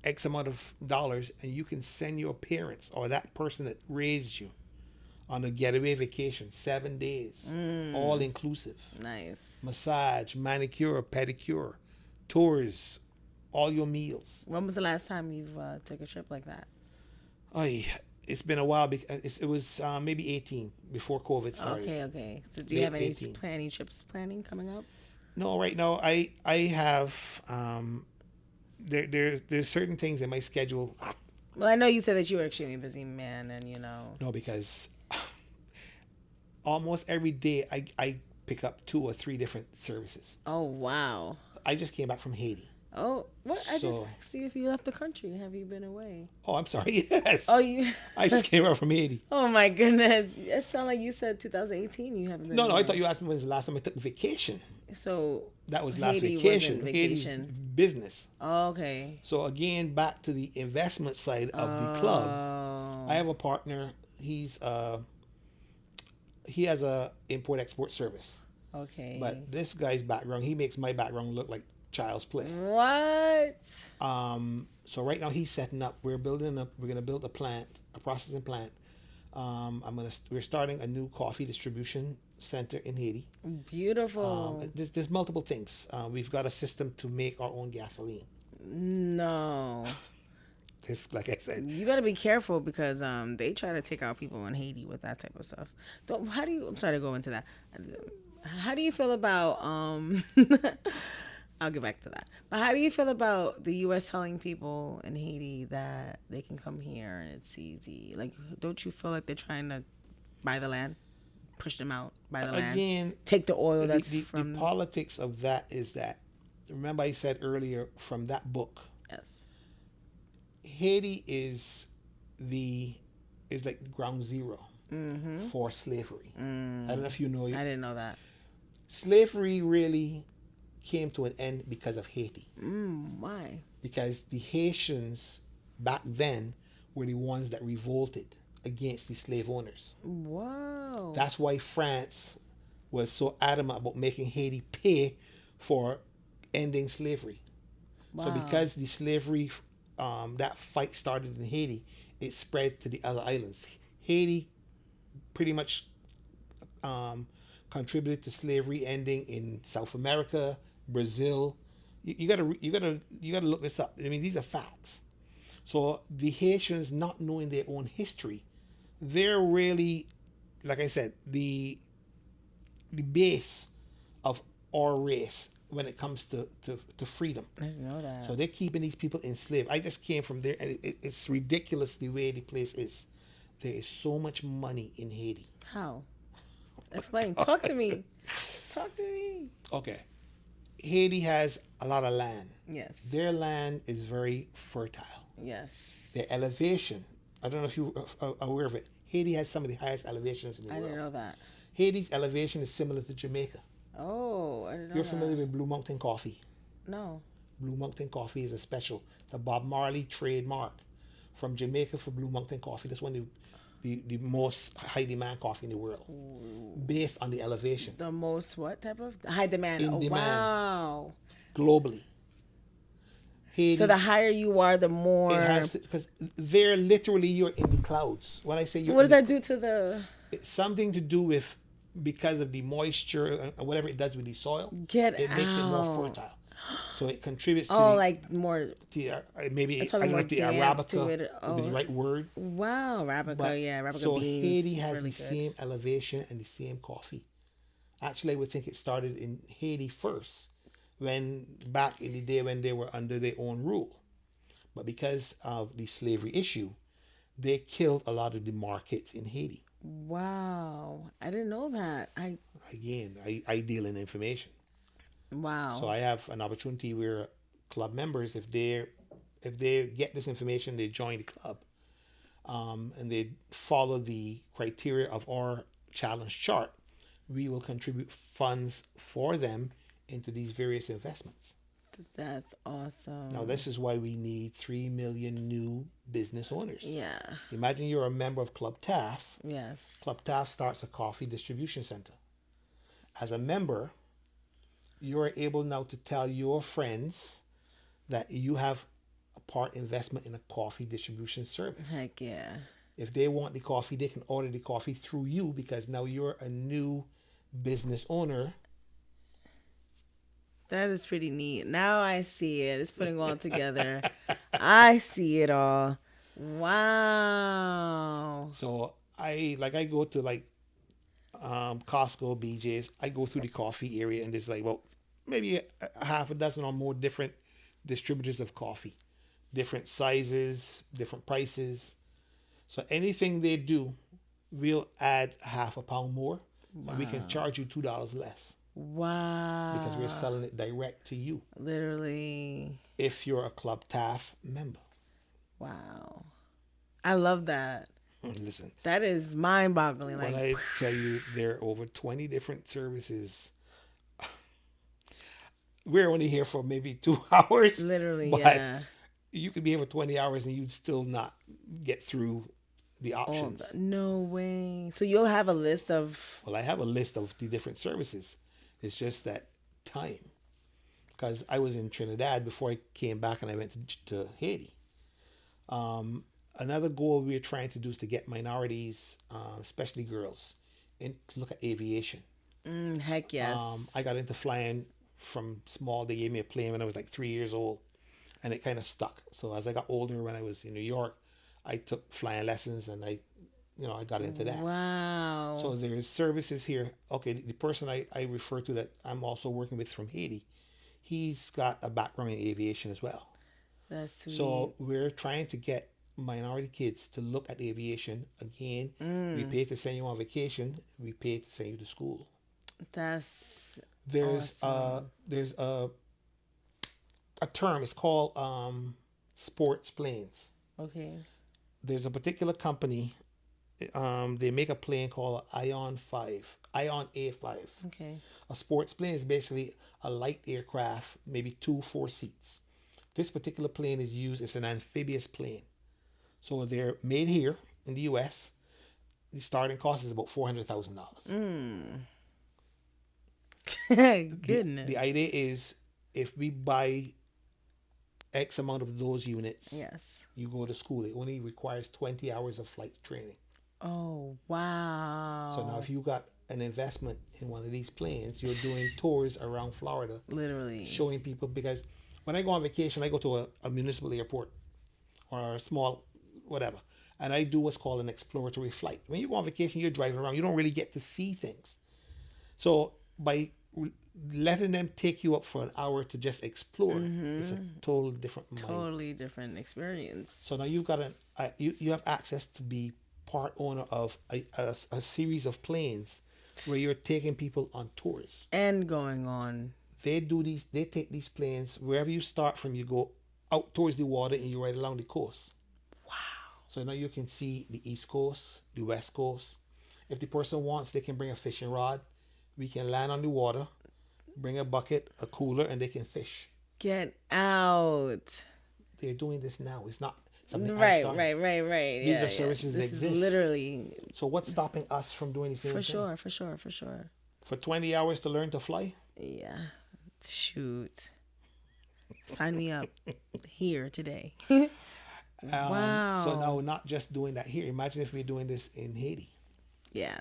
X amount of dollars and you can send your parents or that person that raised you on a getaway vacation, 7 days, all inclusive. Nice. Massage, manicure, pedicure, tours, all your meals. When was the last time you've took a trip like that? It's been a while because it was maybe 18 before COVID started. Okay. So do you have any 18. trips planning coming up? No, right now I have there's certain things in my schedule. Well, I know you said that you were extremely busy man, and No, because almost every day I pick up 2 or 3 different services. Oh wow. I just came back from Haiti. Oh, what? I just So- see if you left the country. Have you been away? Oh, I'm sorry. Yes. Oh, you. I just came back from Haiti. Oh my goodness! It sounded like you said 2018. You haven't been. No, I away. thought you asked me when's the last time I took a vacation. So. That was last Haiti vacation. wasn't Haiti's vacation. business. Oh, okay. So again, back to the investment side of the club. Oh. I have a partner. He has a import export service. Okay. But this guy's background, he makes my background look like child's play. What? So right now he's setting up. We're gonna build a plant, a processing plant. We're starting a new coffee distribution center in Haiti. Beautiful. There's multiple things. We've got a system to make our own gasoline. No. This, like I said, You gotta be careful because they try to take out people in Haiti with that type of stuff. I'm sorry to go into that. How do you feel about I'll get back to that. But how do you feel about the U.S. telling people in Haiti that they can come here and it's easy? Like, don't you feel like they're trying to buy the land, push them out, buy the land, again, take the oil that's the from politics of that is that. Remember, I said earlier from that book. Yes. Haiti is like ground zero for slavery. I don't know if you know. I didn't know that. Slavery really came to an end because of Haiti. Why? Because the Haitians back then were the ones that revolted against the slave owners. Whoa. That's why France was so adamant about making Haiti pay for ending slavery. So Wow. because the slavery, that fight started in Haiti, it spread to the other islands. Haiti pretty much contributed to slavery ending in South America, Brazil. You gotta look this up. I mean, these are facts. So the Haitians, not knowing their own history, they're really, like I said, the base of our race when it comes to freedom. I didn't know that. So they're keeping these people enslaved. I just came from there, and it's ridiculous the way the place is. There is so much money in Haiti. How? Explain. Talk to me. Talk to me. Okay. Haiti has a lot of land. Yes. Their land is very fertile. Yes. Their elevation, I don't know if you are aware of it. Haiti has some of the highest elevations in the I world. didn't know that. Haiti's elevation is similar to Jamaica. Oh, I didn't know You're that. familiar with Blue Mountain Coffee? No. Blue Mountain Coffee is a special, the Bob Marley trademark from Jamaica for Blue Mountain Coffee. That's one of the most high demand coffee in the world, based on the elevation The most what type of high demand? In Oh demand. wow. globally. Haiti, So the higher you are, the more. it has because they're literally you're in the clouds. When I say you're, What does that do to the? It's something to do with because of the moisture and whatever it does with the soil. Get it makes it more out. fertile, so it contributes to Oh, the, like more. maybe It's I probably don't know more if the damp to Arabica it. would be the Oh. right word. Wow, Arabica, But yeah, Arabica so beans. Haiti has really the good. same elevation and the same coffee. Actually, I would think it started in Haiti first, when back in the day when they were under their own rule. But because of the slavery issue, they killed a lot of the markets in Haiti. Wow, I didn't know that. Again, I deal in information. Wow. So I have an opportunity where club members, if they get this information, they join the club, and they follow the criteria of our challenge chart, we will contribute funds for them into these various investments. That's awesome. Now, this is why we need 3 million new business owners. Yeah. Imagine you're a member of Club TAFF. Yes. Club TAFF starts a coffee distribution center. As a member, you're able now to tell your friends that you have a part investment in a coffee distribution service. Heck yeah. If they want the coffee, they can order the coffee through you because now you're a new business owner. That is pretty neat. Now I see it. It's putting all together. I see it all. Wow. So I go to Costco, BJ's. I go through the coffee area and there's maybe a half a dozen or more different distributors of coffee, different sizes, different prices. So anything they do, we'll add half a pound more, and we can charge you $2 less. Wow. Because we're selling it direct to you. Literally. If you're a Club TAFF member. Wow. I love that. Listen. That is mind-boggling. When I tell you there are over 20 different services, we're only here for maybe 2 hours. Literally, but yeah. You could be here for 20 hours and you'd still not get through the options. No way. So you'll have a list of... Well, I have a list of the different services. It's just that time. Because I was in Trinidad before I came back and I went to Haiti. Another goal we're trying to do is to get minorities, especially girls, to look at aviation. Heck yes. I got into flying from small. They gave me a plane when I was 3 years old, and it kind of stuck. So as I got older, when I was in New York, I took flying lessons, and I got into that. Wow. So there's services here. Okay, the person I refer to that I'm also working with from Haiti, he's got a background in aviation as well. That's sweet. So we're trying to get minority kids to look at aviation again. We pay to send you on vacation. We pay to send you to school. That's there's awesome. There's a term. It's called sports planes. Okay. There's a particular company. They make a plane called Ion A5. Okay. A sports plane is basically a light aircraft, maybe 2-4 seats. This particular plane is used as an amphibious plane. So they're made here in the U.S. The starting cost is about $400,000. Goodness. The idea is if we buy X amount of those units, Yes. you go to school. It only requires 20 hours of flight training. Oh, wow. So now if you got an investment in one of these planes, you're doing tours around Florida. Literally. Showing people, because when I go on vacation, I go to a municipal airport or a small whatever, and I do what's called an exploratory flight. When you go on vacation, you're driving around. You don't really get to see things. So by letting them take you up for an hour to just explore, it's a totally different mind. Totally different experience. So now you've got you have access to be part owner of a series of planes where you're taking people on tours. And going on. They take these planes wherever you start from. You go out towards the water and you ride along the coast. Wow. So now you can see the East Coast, the West Coast. If the person wants, they can bring a fishing rod. We can land on the water, bring a bucket, a cooler, and they can fish. Get out. They're doing this now. It's not something Right. These are services that exist. Is literally. So what's stopping us from doing the same thing? For sure. For 20 hours to learn to fly? Yeah. Shoot. Sign me up here today. Wow. So now we're not just doing that here. Imagine if we're doing this in Haiti. Yeah.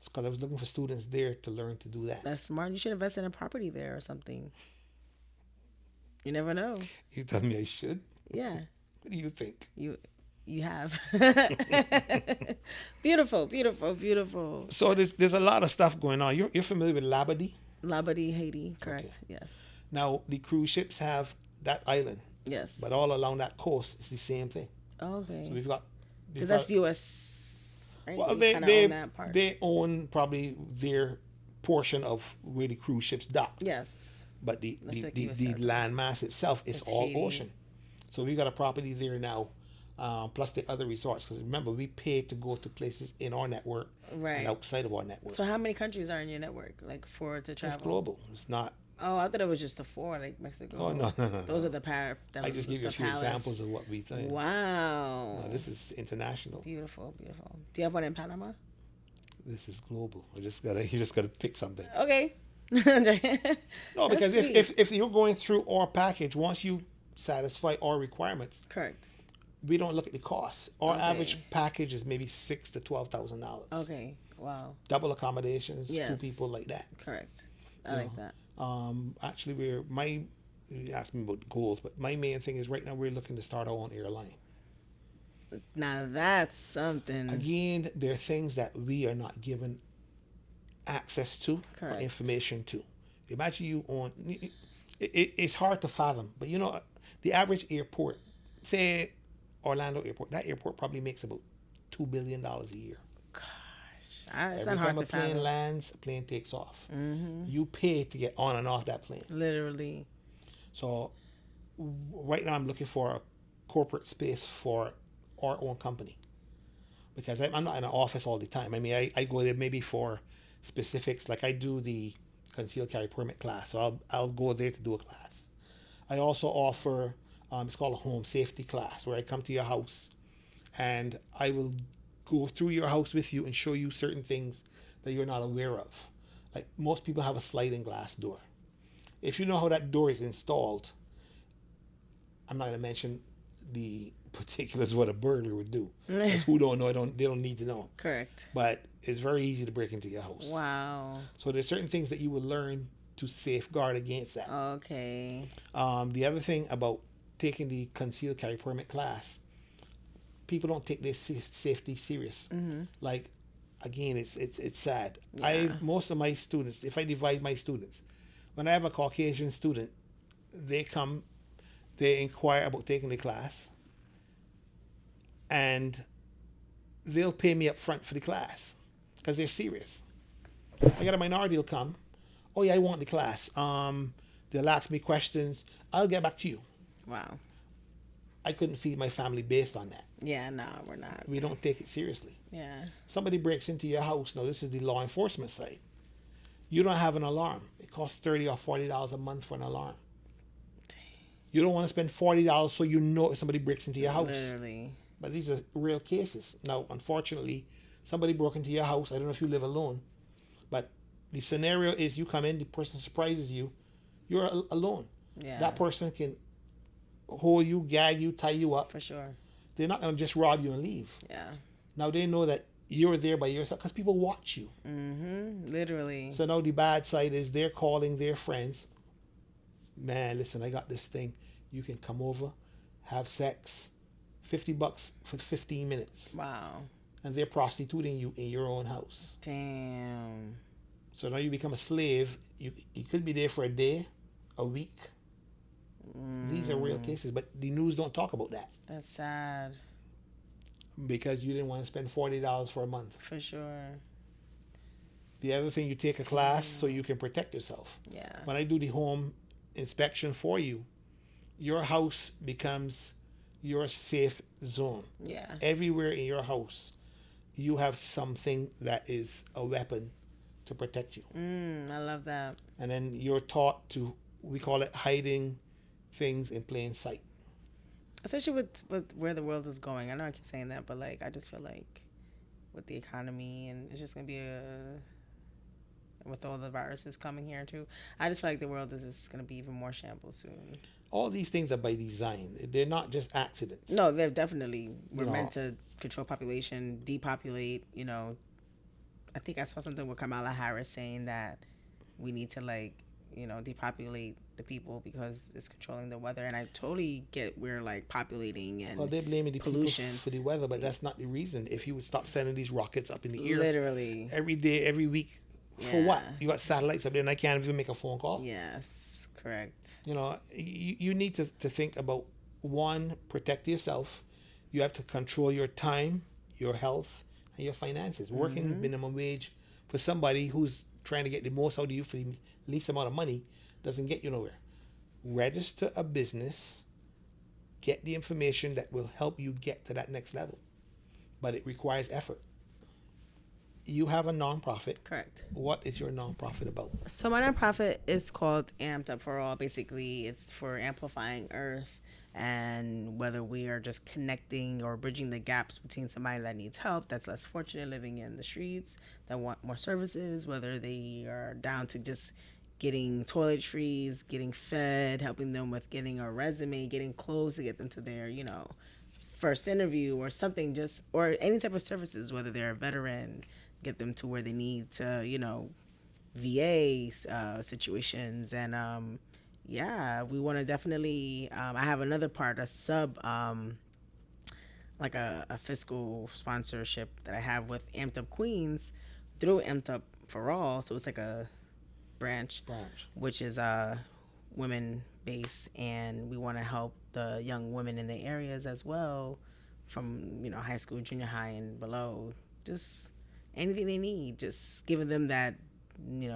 Because I was looking for students there to learn to do that. That's smart. You should invest in a property there or something. You never know. You tell me I should? Yeah. What do you think? You have. Beautiful. So there's a lot of stuff going on. You're familiar with Labadee? Labadee, Haiti, correct? Okay. Yes. Now the cruise ships have that island. Yes. But all along that coast, it's the same thing. Okay. So we've got. Because that's U.S. Right? Well, they own that part. They own probably their portion of where the cruise ships dock. Yes. but the Let's like the, you a the circle. land mass itself is It's all Haiti. ocean. So we got a property there now, plus the other resorts. Because remember, we pay to go to places in our network Right. and outside of our network. So how many countries are in your network, like for to travel? It's global. It's not. Oh, I thought it was just the four, like Mexico. Oh no. Those are the power. I just give you a few examples of what we think. Wow. No, this is international. Beautiful, beautiful. Do you have one in Panama? This is global. You just gotta pick something. Okay. No, because That's if you're going through our package, once you satisfy our requirements, Correct. we don't look at the costs. Our Okay. average package is maybe $6,000 to $12,000. Okay. Wow. Double accommodations, Yes. 2 people like that. Correct. I You like know. that. Actually, you asked me about goals, but my main thing is right now we're looking to start our own airline. Now that's something. Again, there are things that we are not given access to Correct. or information to. Imagine you own. It's hard to fathom, but you know, the average airport, say Orlando Airport, that airport probably makes about $2 billion a year. It's Every not hard time a to plane fathom. lands, a plane takes off. Mm-hmm. You pay to get on and off that plane. Literally. So right now I'm looking for a corporate space for our own company, because I'm not in an office all the time. I mean, I go there maybe for specifics, like I do the concealed carry permit class, so I'll go there to do a class. I also offer it's called a home safety class, where I come to your house and I will go through your house with you and show you certain things that you're not aware of. Like most people have a sliding glass door. If you know how that door is installed, I'm not going to mention the particulars of what a burglar would do. Because who don't know, they don't need to know. Correct. But it's very easy to break into your house. Wow. So there's certain things that you will learn to safeguard against that. Okay. The other thing about taking the concealed carry permit class, people don't take this safety serious. Mm-hmm. Like, again, it's sad. Yeah. Most of my students, if I divide my students, when I have a Caucasian student, they come, they inquire about taking the class, and they'll pay me up front for the class because they're serious. I got a minority will come, oh yeah, I want the class. They'll ask me questions. I'll get back to you. Wow. I couldn't feed my family based on that. Yeah, no, we're not. We don't take it seriously. Yeah. Somebody breaks into your house. Now, this is the law enforcement side. You don't have an alarm. It costs $30 or $40 a month for an alarm. You don't want to spend $40 so you know if somebody breaks into your house. Literally. But these are real cases. Now, unfortunately, somebody broke into your house. I don't know if you live alone, but the scenario is you come in, the person surprises you, you're alone. Yeah. That person can hold you, gag you, tie you up. For sure. They're not going to just rob you and leave. Yeah. Now they know that you're there by yourself because people watch you. Mm-hmm. Literally. So now the bad side is they're calling their friends. Man, listen, I got this thing. You can come over, have sex, $50 for 15 minutes. Wow. And they're prostituting you in your own house. Damn. So now you become a slave. You could be there for a day, a week. These are real cases, but the news don't talk about that That's sad. because you didn't want to spend $40 for a month. For sure. The other thing, you take a class so you can protect yourself. Yeah. When I do the home inspection for you, your house becomes your safe zone. Yeah. Everywhere in your house, you have something that is a weapon to protect you. I love that. And then you're taught to, we call it hiding things in plain sight. Especially with where the world is going. I know I keep saying that, but like I just feel like with the economy and it's just gonna be with all the viruses coming here too. I just feel like the world is just gonna be even more shambles soon. All these things are by design. They're not just accidents. No, they're definitely we're You know, meant to control population, depopulate. You know, I think I saw something with Kamala Harris saying that we need to depopulate the people because it's controlling the weather, and I totally get we're like populating and Well, they're blaming the pollution people for the weather, but that's not the reason. If you would stop sending these rockets up in the air literally every day, every week, for what? You got satellites up there and I can't even make a phone call? Yes, correct. You know, you need to think about, one, protect yourself. You have to control your time, your health, and your finances. Working minimum wage for somebody who's trying to get the most out of you for the least amount of money, doesn't get you nowhere. Register a business, get the information that will help you get to that next level, but it requires effort. You have a nonprofit. Correct. What is your nonprofit about? So my nonprofit is called Amped Up for All. Basically, it's for amplifying Earth, and whether we are just connecting or bridging the gaps between somebody that needs help, that's less fortunate living in the streets, that want more services, whether they are down to just getting toiletries, getting fed, helping them with getting a resume, getting clothes to get them to their, first interview or something, just, or any type of services, whether they're a veteran, get them to where they need to, VA situations. And we want to definitely, I have another part, a sub, like a fiscal sponsorship that I have with Amped Up Queens through Amped Up for All. So it's like a branch. Which is women based, and we want to help the young women in the areas as well, from high school, junior high, and below. Just anything they need, just giving them that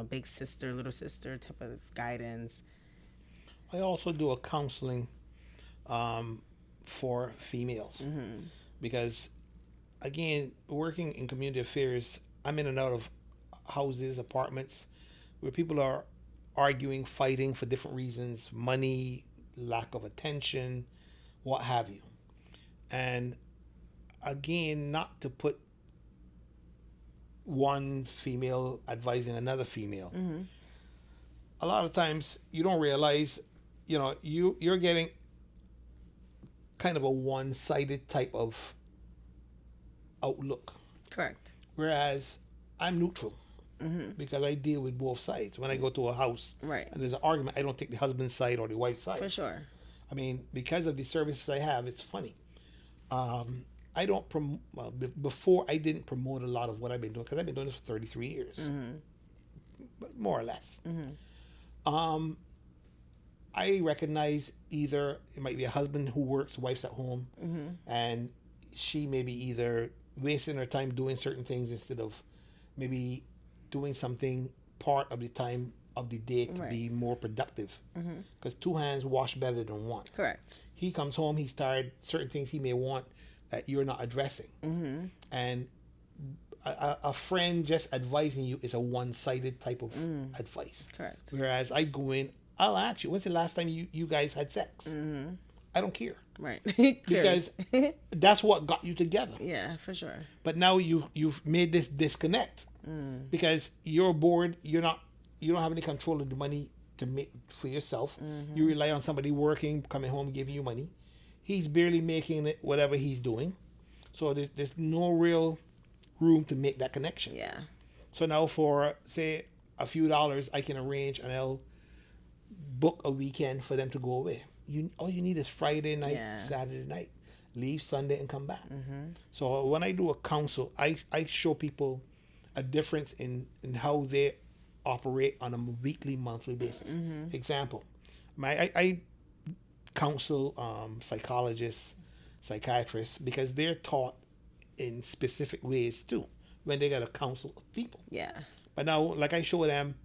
big sister, little sister type of guidance. I also do a counseling for females, because again, working in community affairs, I'm in and out of houses, apartments, where people are arguing, fighting for different reasons, money, lack of attention, what have you. And again, not to put one female advising another female. A lot of times you don't realize, you're getting kind of a one-sided type of outlook. Correct. Whereas I'm neutral. Because I deal with both sides. When I go to a house and there's an argument, I don't take the husband's side or the wife's side. For sure. I mean, because of the services I have, it's funny. I don't before I didn't promote a lot of what I've been doing, because I've been doing this for 33 years, more or less. I recognize either it might be a husband who works, wife's at home, and she may be either wasting her time doing certain things instead of maybe doing something part of the time of the day to be more productive. Because two hands wash better than one. Correct. He comes home, he's tired, certain things he may want that you're not addressing. And a friend just advising you is a one-sided type of advice. Correct. Whereas I go in, I'll ask you, when's the last time you guys had sex? I don't care. Right. Because that's what got you together. Yeah, for sure. But now you've made this disconnect. Because you're bored, you don't have any control of the money to make for yourself. You rely on somebody working, coming home, giving you money. He's barely making it, whatever he's doing. So there's no real room to make that connection. Yeah. So now for, say, a few dollars, I can arrange and I'll book a weekend for them to go away. All you need is Friday night, Saturday night. Leave Sunday and come back. So when I do a counsel, I show people a difference in how they operate on a weekly, monthly basis. Example, I counsel psychologists, psychiatrists, because they're taught in specific ways too when they got to counsel people. Yeah. But now, like I show them,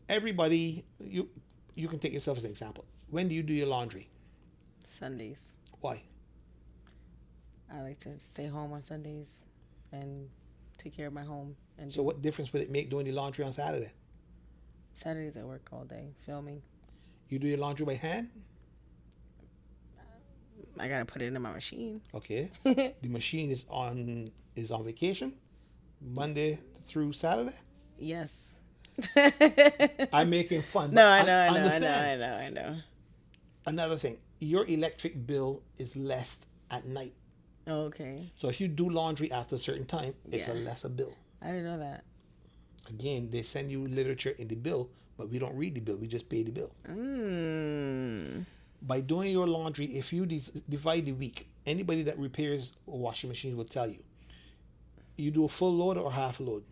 everybody, you can take yourself as an example. When do you do your laundry? Sundays. Why? I like to stay home on Sundays and take care of my home. And So what difference would it make doing the laundry on Saturday? Saturdays I work all day filming. You do your laundry by hand? I gotta put it in my machine. Okay. The machine is on vacation Monday through Saturday? Yes. I'm making fun. No, I know. Another thing, your electric bill is less at night. Oh, okay. So if you do laundry after a certain time, it's a lesser bill. I didn't know that. Again, they send you literature in the bill, but we don't read the bill. We just pay the bill. By doing your laundry, if you divide the week, anybody that repairs a washing machine will tell you, you do a full load or half load?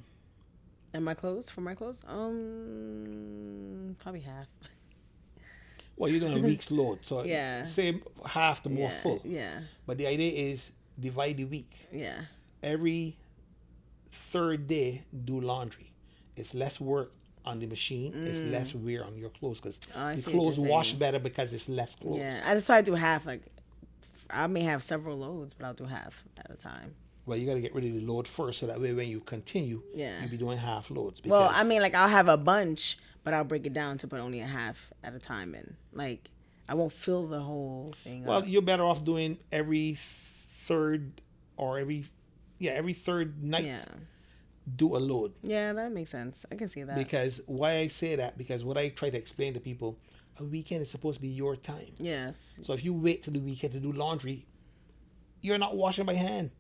And my clothes, for my clothes? Probably half. Well, you're doing a week's load. So say half the more full. Yeah. But the idea is divide the week. Yeah. Every third day, do laundry. It's less work on the machine, it's less wear on your clothes because I the see what clothes you're wash saying. better because it's less clothes. Yeah, I just try to do half. Like, I may have several loads, but I'll do half at a time. Well, you got to get rid of the load first, so that way when you continue, Yeah. you'll be doing half loads. Well, I mean, like, I'll have a bunch, but I'll break it down to put only a half at a time in. Like, I won't fill the whole thing well, up. you're better off doing every third or every third night. Yeah. Do a load. Yeah, that makes sense. I can see that. Because why I say that, because what I try to explain to people, a weekend is supposed to be your time. Yes. So if you wait till the weekend to do laundry, you're not washing by hand.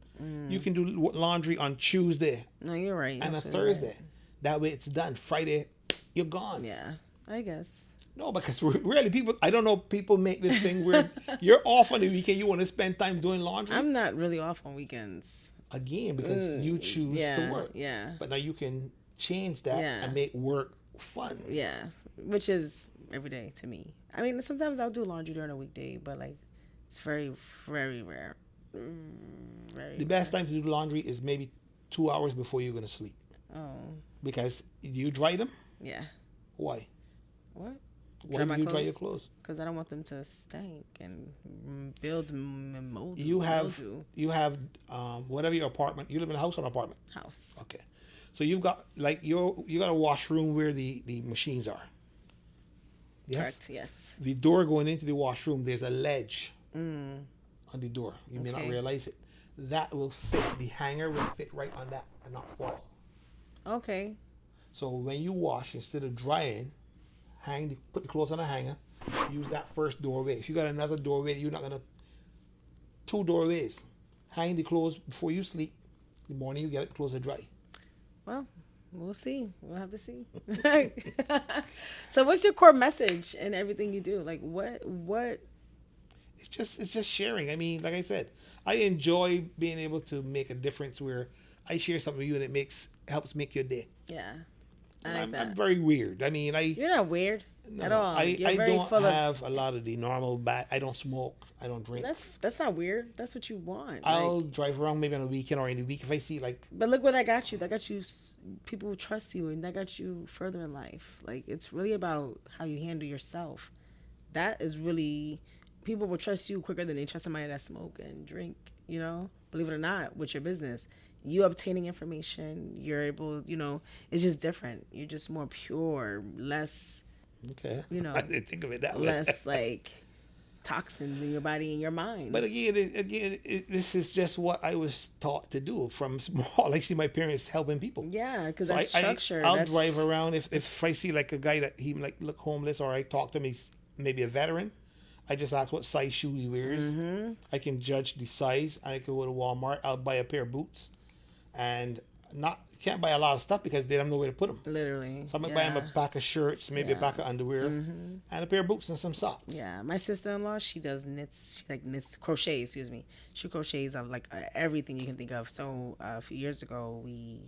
You can do laundry on Tuesday No, you're right. and a Absolutely Thursday. right. That way it's done. Friday, you're gone. Yeah, I guess. No, because really people, I don't know, people make this thing where you're off on the weekend, you want to spend time doing laundry. I'm not really off on weekends. Again, because you choose to work. Yeah. But now you can change that and make work fun. Yeah, which is every day to me. I mean, sometimes I'll do laundry during a weekday, but like, it's very, very rare. The best time to do laundry is maybe 2 hours before you're going to sleep. Oh. Because you dry them? Yeah. Why? What? Why do you dry your clothes? Because I don't want them to stink and build mold. You have whatever your apartment. You live in a house or an apartment? House. Okay. So you've got like you got a washroom where the machines are. Yes? Correct. Yes. The door going into the washroom, there's a ledge on the door. You may not realize it. That will fit. The hanger will fit right on that and not fall. Okay. So when you wash, instead of drying, put the clothes on a hanger. Use that first doorway. If you got another doorway, you're not gonna. 2 doorways. Hang the clothes before you sleep. The morning you get it, clothes are dry. Well, we'll see. We'll have to see. So, what's your core message in everything you do? Like, what? It's just sharing. I mean, like I said, I enjoy being able to make a difference where I share something with you and it helps make your day. Yeah. I'm very weird. I mean, You're not weird at all. I You're don't have a lot of the normal I don't smoke. I don't drink. That's not weird. That's what you want. I'll drive around maybe on a weekend or in the week if I see like. But look where that got you. That got you people who trust you, and that got you further in life. Like, it's really about how you handle yourself. That is really, people will trust you quicker than they trust somebody that smoke and drink. You know, believe it or not, with your business. You obtaining information, you're able, it's just different. You're just more pure, less, I didn't think of it that way. Less like toxins in your body and your mind. But again, this is just what I was taught to do from small. I see my parents helping people. Yeah, because that's structure. I'll drive around if I see like a guy that he like look homeless, or I talk to him, he's maybe a veteran. I just ask what size shoe he wears. Mm-hmm. I can judge the size. I can go to Walmart. I'll buy a pair of boots. And can't buy a lot of stuff because they don't know where to put them. Literally. So I'm going to buy them a pack of shirts, maybe a pack of underwear, and a pair of boots and some socks. Yeah. My sister-in-law, she does crochet, excuse me. She crochets of like everything you can think of. So a few years ago, we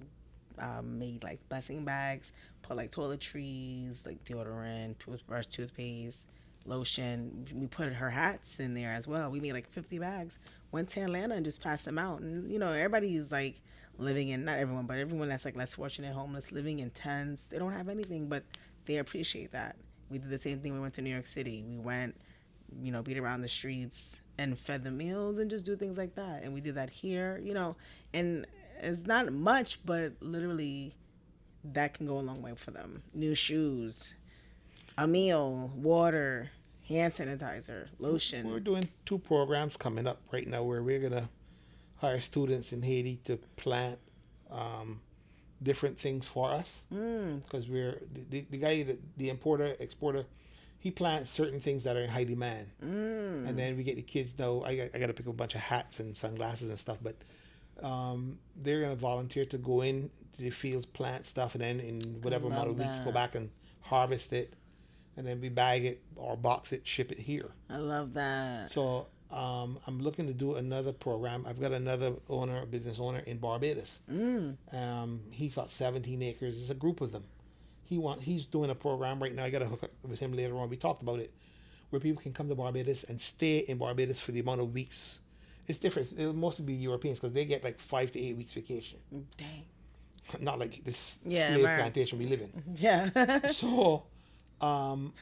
made like blessing bags, put like toiletries, like deodorant, toothbrush, toothpaste, lotion. We put her hats in there as well. We made like 50 bags. Went to Atlanta and just passed them out. And, everybody's like living in, not everyone, but everyone that's like less fortunate, homeless, living in tents. They don't have anything, but they appreciate that. We did the same thing. We went to New York City. We went, beat around the streets and fed them meals and just do things like that. And we did that here, and it's not much, but literally that can go a long way for them. New shoes, a meal, water, hand sanitizer, lotion. We're doing 2 programs coming up right now where we're going to hire students in Haiti to plant different things for us. Because we're the guy, the importer, exporter, he plants certain things that are in high demand. And then we get the kids, though, I got to pick up a bunch of hats and sunglasses and stuff, but they're going to volunteer to go in to the fields, plant stuff, and then in whatever amount of weeks go back and harvest it. And then we bag it or box it, ship it here. I love that. So I'm looking to do another program. I've got another business owner in Barbados. He's got 17 acres. It's a group of them. He's doing a program right now. I got to hook up with him later on. We talked about it, where people can come to Barbados and stay in Barbados for the amount of weeks. It's different. It'll mostly be Europeans because they get like 5 to 8 weeks vacation. Dang. not like this Yeah, slave right. plantation we live in. Yeah. So,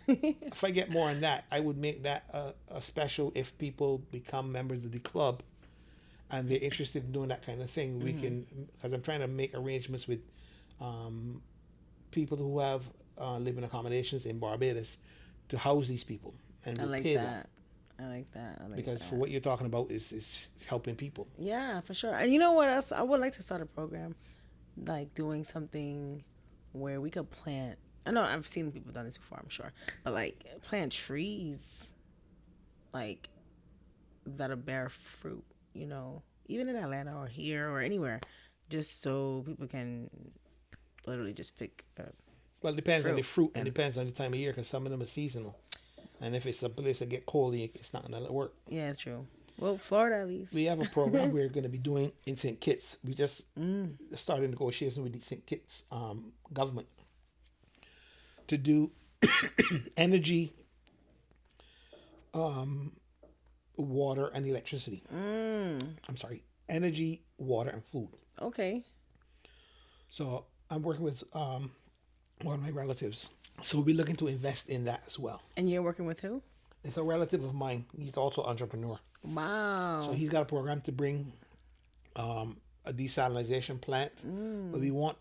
if I get more on that, I would make that a special. If people become members of the club and they're interested in doing that kind of thing, we can, because I'm trying to make arrangements with people who have living accommodations in Barbados to house these people, and I we'll like pay them. that. I like that. I like Because that. for what you're talking about is helping people. Yeah, for sure. And you know what else? I would like to start a program, like doing something where we could plant. I know I've seen people done this before, I'm sure, but like plant trees, like that'll bear fruit. You know, even in Atlanta or here or anywhere, just so people can literally just pick up. Well, it depends on the fruit and and depends on the time of year, because some of them are seasonal. And if it's a place that get cold, it's not gonna work. yeah, it's true. Well, Florida at least. We have a program we're going to be doing in St. Kitts. We just started negotiations with the St. Kitts government to do energy, water, and electricity. I'm sorry, energy, water, and food. Okay. So I'm working with one of my relatives. So we'll be looking to invest in that as well. And you're working with who? It's a relative of mine. He's also an entrepreneur. Wow. So he's got a program to bring a desalination plant. But we want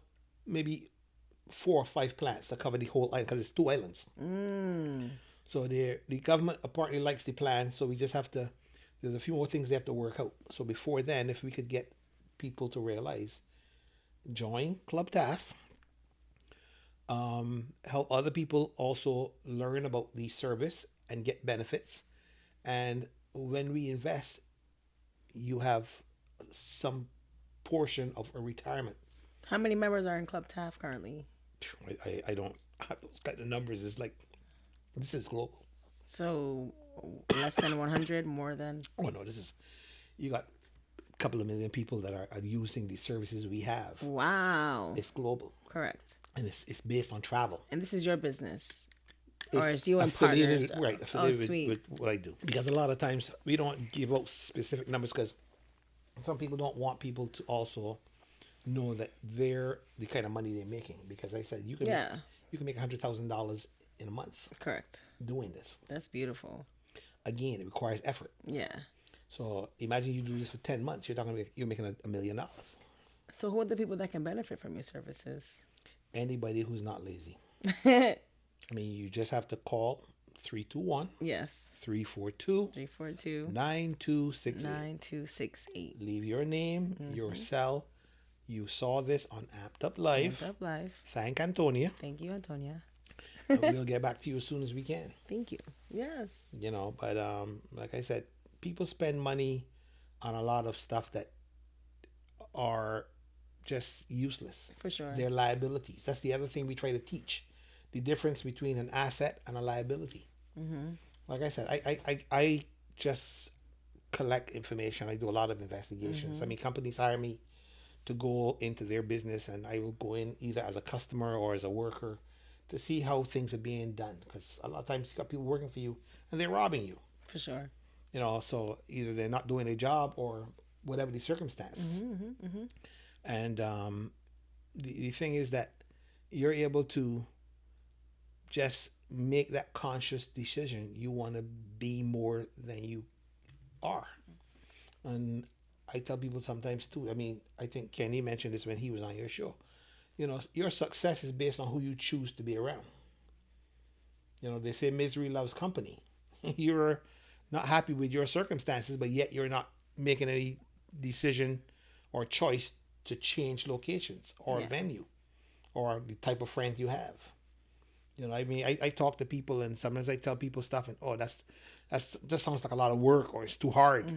maybe 4 or 5 plants to cover the whole island, because it's 2 islands. So the government apparently likes the plan. So we just have to, there's a few more things they have to work out. So before then, if we could get people to realize, join Club TAFF, help other people also learn about the service and get benefits. And when we invest, you have some portion of a retirement. How many members are in Club TAFF currently? I don't have those kind of numbers. It's like, this is global. So less than 100, more than? Oh no, this is, you got a couple of million people that are using the services we have. Wow. It's global. Correct. And it's based on travel. And this is your business? It's or is you and affiliated, partners? right, affiliated sweet. with what I do. Because a lot of times we don't give out specific numbers, because some people don't want people to also know that they're the kind of money they're making. Because like I said, you can make $100,000 in a month. Correct. Doing this. That's beautiful. Again, it requires effort. Yeah. So imagine you do this for 10 months. You're making $1 million. So who are the people that can benefit from your services? Anybody who's not lazy. I mean, you just have to call 321 Yes. 342 342 9268. 9268. Leave your name, your cell. You saw this on Amped Up Live. Amped Up Live. Thank Antonia. Thank you, Antonia. And we'll get back to you as soon as we can. Thank you. Yes. You know, but like I said, people spend money on a lot of stuff that are just useless. For sure. They're liabilities. That's the other thing we try to teach. The difference between an asset and a liability. Like I said, I just collect information. I do a lot of investigations. I mean, companies hire me to go into their business, and I will go in either as a customer or as a worker to see how things are being done. Because a lot of times you got people working for you and they're robbing you. For sure. You know, so either they're not doing their job or whatever the circumstance. And the thing is that you're able to just make that conscious decision. You want to be more than you are. And I tell people sometimes too, I mean, I think Kenny mentioned this when he was on your show. You know, your success is based on who you choose to be around. You know, they say misery loves company. You're not happy with your circumstances, but yet you're not making any decision or choice to change locations or venue or the type of friends you have. You know, I mean, I talk to people, and sometimes I tell people stuff, and that's just sounds like a lot of work, or it's too hard.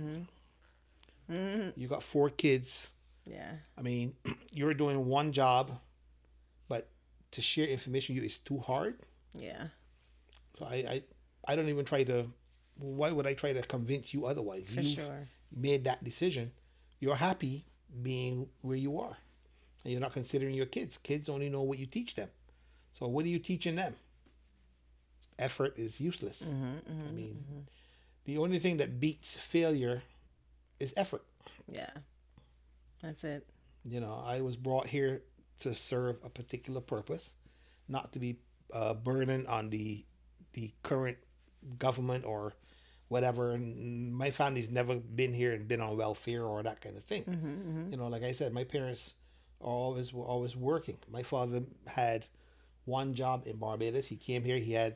You got 4 kids. Yeah. I mean, you're doing one job, but to share information with you is too hard. Yeah. So I don't even try to. Why would I try to convince you otherwise? For sure. Made that decision. You're happy being where you are, and you're not considering your kids. Kids only know what you teach them. So what are you teaching them? Effort is useless. I mean, the only thing that beats failure is effort. Yeah. That's it. You know, I was brought here to serve a particular purpose, not to be burden on the current government or whatever. And my family's never been here and been on welfare or that kind of thing. You know, like I said, my parents were always working. My father had one job in Barbados. He came here. He had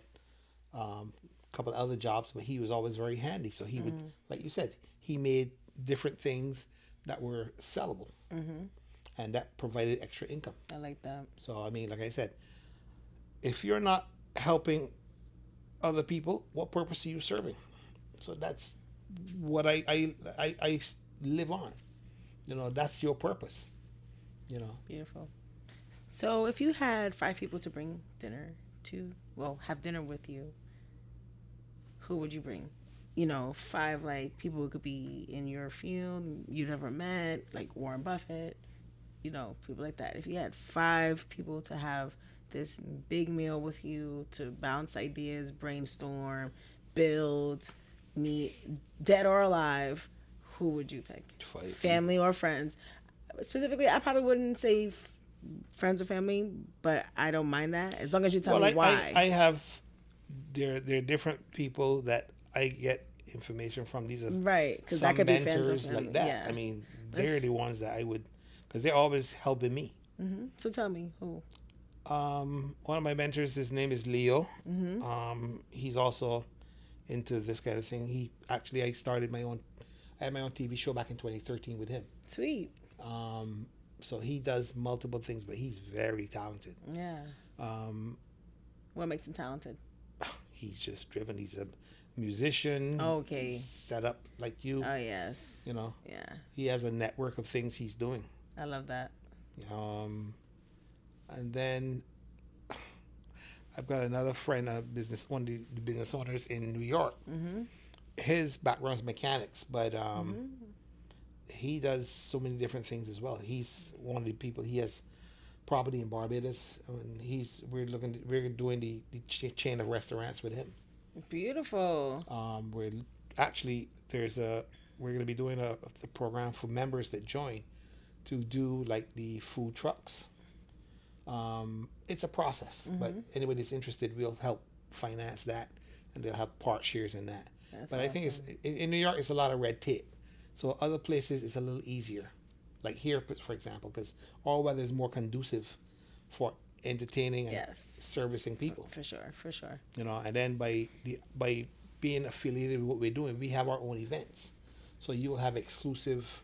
a couple other jobs, but he was always very handy. So he would, like you said, he made different things that were sellable, and that provided extra income. I like that. So I mean, like I said, if you're not helping other people, what purpose are you serving? So that's what I live on. You know, that's your purpose. You know. Beautiful. So if you had 5 people to bring dinner to, well, have dinner with you, who would you bring? You know, 5 like people who could be in your field you never met, like Warren Buffett, you know, people like that. If you had 5 people to have this big meal with you to bounce ideas, brainstorm, build, meet, dead or alive, who would you pick? 5 Family or friends? Specifically, I probably wouldn't say friends or family, but I don't mind that as long as you tell me why. I have there are different people that I get information from. These are right, because that could be friends or mentors family. like that. Yeah. I mean, they're the ones that I would, because they're always helping me. So tell me who. One of my mentors, his name is Leo. He's also into this kind of thing. I had my own TV show back in 2013 with him. Sweet. So he does multiple things, but he's very talented. Yeah. What makes him talented? He's just driven. He's a musician. Okay. He's set up like you. Oh, yes. You know. Yeah. He has a network of things he's doing. I love that. And then I've got another friend, one of the business owners in New York. His background is mechanics, but he does so many different things as well. He's one of the people. He has property in Barbados, and we're doing the chain of restaurants with him. Beautiful. We're actually we're going to be doing a program for members that join to do like the food trucks. It's a process, but anybody that's interested, we'll help finance that, and they'll have part shares in that. But awesome. I think in New York, it's a lot of red tape. So other places, it's a little easier. Like here, for example, because all weather is more conducive for entertaining and servicing people. For sure. You know, and then by being affiliated with what we're doing, we have our own events. So you'll have exclusive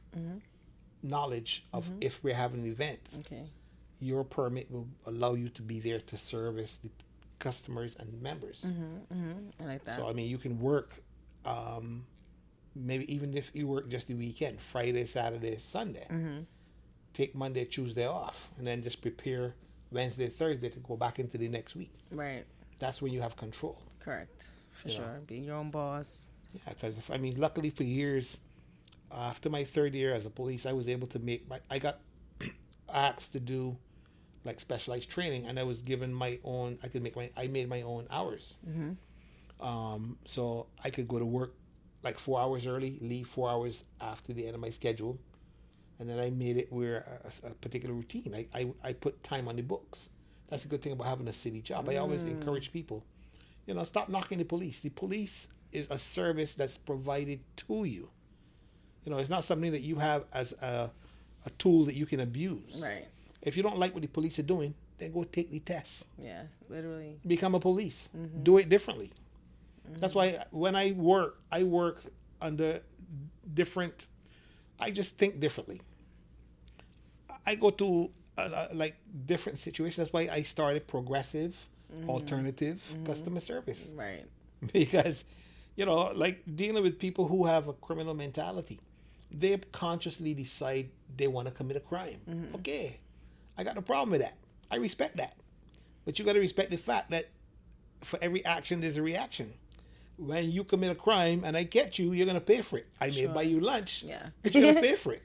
knowledge of if we're having an event. Okay. Your permit will allow you to be there to service the customers and members. I like that. So I mean, you can work. Maybe even if you work just the weekend, Friday, Saturday, Sunday, take Monday, Tuesday off, and then just prepare Wednesday, Thursday to go back into the next week. Right. That's when you have control. Correct. For sure. Being your own boss. Yeah, because luckily for years, after my 3rd year as a police, I was able to I got asked to do like specialized training, and I was given my own. I made my own hours. So I could go to work like 4 hours early, leave 4 hours after the end of my schedule, and then I made it where a particular routine. I put time on the books. That's a good thing about having a city job. I always encourage people, stop knocking the police. The police is a service that's provided to you. It's not something that you have as a tool that you can abuse. Right. If you don't like what the police are doing, then go take the test. Yeah, literally. Become a police. Do it differently. That's why when I work under different. I just think differently. I go to like different situations. That's why I started progressive, alternative customer service. Right. Because, like dealing with people who have a criminal mentality, they consciously decide they want to commit a crime. Okay, I got no problem with that. I respect that. But you got to respect the fact that for every action, there's a reaction. When you commit a crime and I catch you, you're going to pay for it. I may buy you lunch, but you're going to pay for it.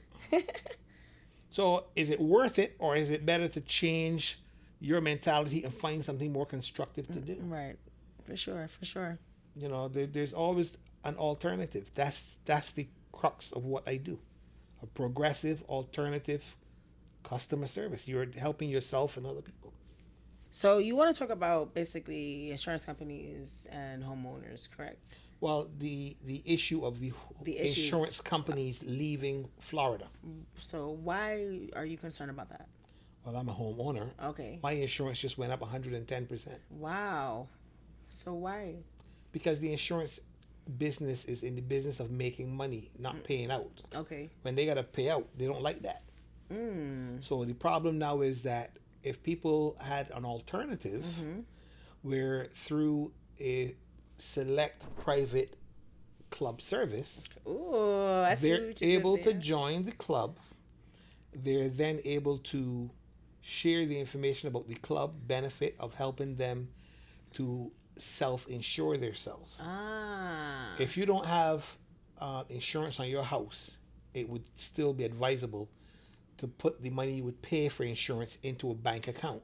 So is it worth it, or is it better to change your mentality and find something more constructive to do? Right. For sure. There's always an alternative. That's the crux of what I do. A progressive, alternative Customer service. You're helping yourself and other people. So you want to talk about basically insurance companies and homeowners, correct? Well, the issue of the issues. insurance companies leaving Florida. So why are you concerned about that? Well, I'm a homeowner. Okay. My insurance just went up 110%. Wow. So why? Because the insurance business is in the business of making money, not paying out. Okay. When they got to pay out, they don't like that. So the problem now is that if people had an alternative where through a select private club service, Ooh, I see they're what you did able to there. join the club. They're then able to share the information about the club benefit of helping them to self-insure themselves. Ah. If you don't have insurance on your house, it would still be advisable to put the money you would pay for insurance into a bank account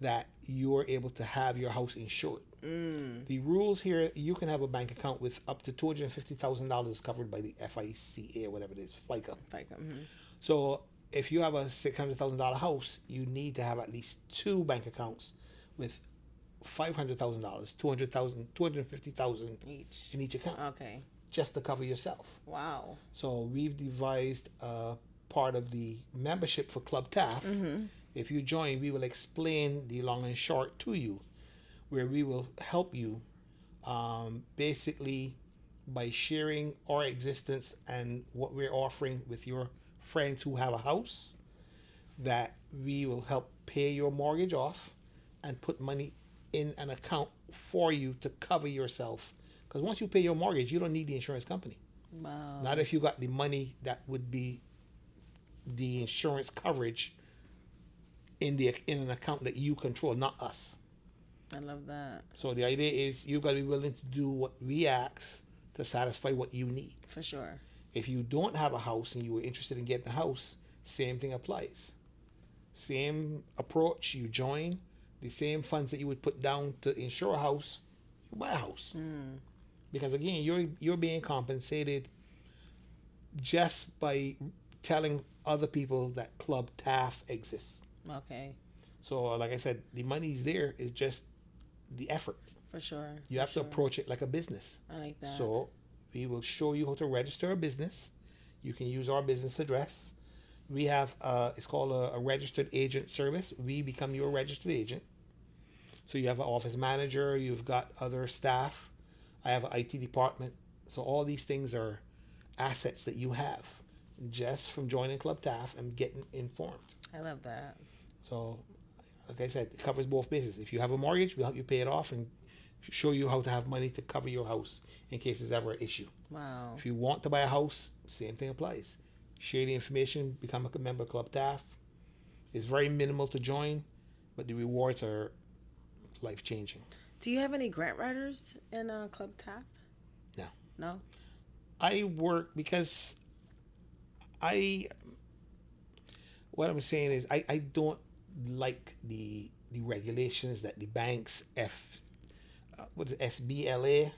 that you're able to have your house insured. The rules here, you can have a bank account with up to $250,000 covered by the FICA or whatever it is, FICA. So if you have a $600,000 house, you need to have at least 2 bank accounts with $500,000, $200,000, $250,000 Each. in each account. Okay. Just to cover yourself. Wow. So we've devised part of the membership for Club TAFF. If you join, we will explain the long and short to you, where we will help you basically by sharing our existence and what we're offering with your friends who have a house, that we will help pay your mortgage off and put money in an account for you to cover yourself. Because once you pay your mortgage, you don't need the insurance company. Wow. Not if you got the money that would be the insurance coverage in an account that you control, not us. I love that. So the idea is you've got to be willing to do what we ask to satisfy what you need. For sure. If you don't have a house and you were interested in getting a house, same thing applies. Same approach, you join. The same funds that you would put down to insure a house, you buy a house. Because again, you're being compensated just by telling other people that Club TAFF exists. Okay. So like I said, the money's there, it's just the effort. For sure. You have to approach it like a business. I like that. So we will show you how to register a business. You can use our business address. We have it's called a registered agent service. We become your registered agent. So you have an office manager, you've got other staff. I have an IT department. So all these things are assets that you have just from joining Club TAFF and getting informed. I love that. So like I said, it covers both bases. If you have a mortgage, we'll help you pay it off and show you how to have money to cover your house in case there's ever an issue. Wow. If you want to buy a house, same thing applies. Share the information, become a member of Club TAFF. It's very minimal to join, but the rewards are life-changing. Do you have any grant writers in Club TAFF? No. No? I work because what I'm saying is I don't like the regulations that the banks SBLA,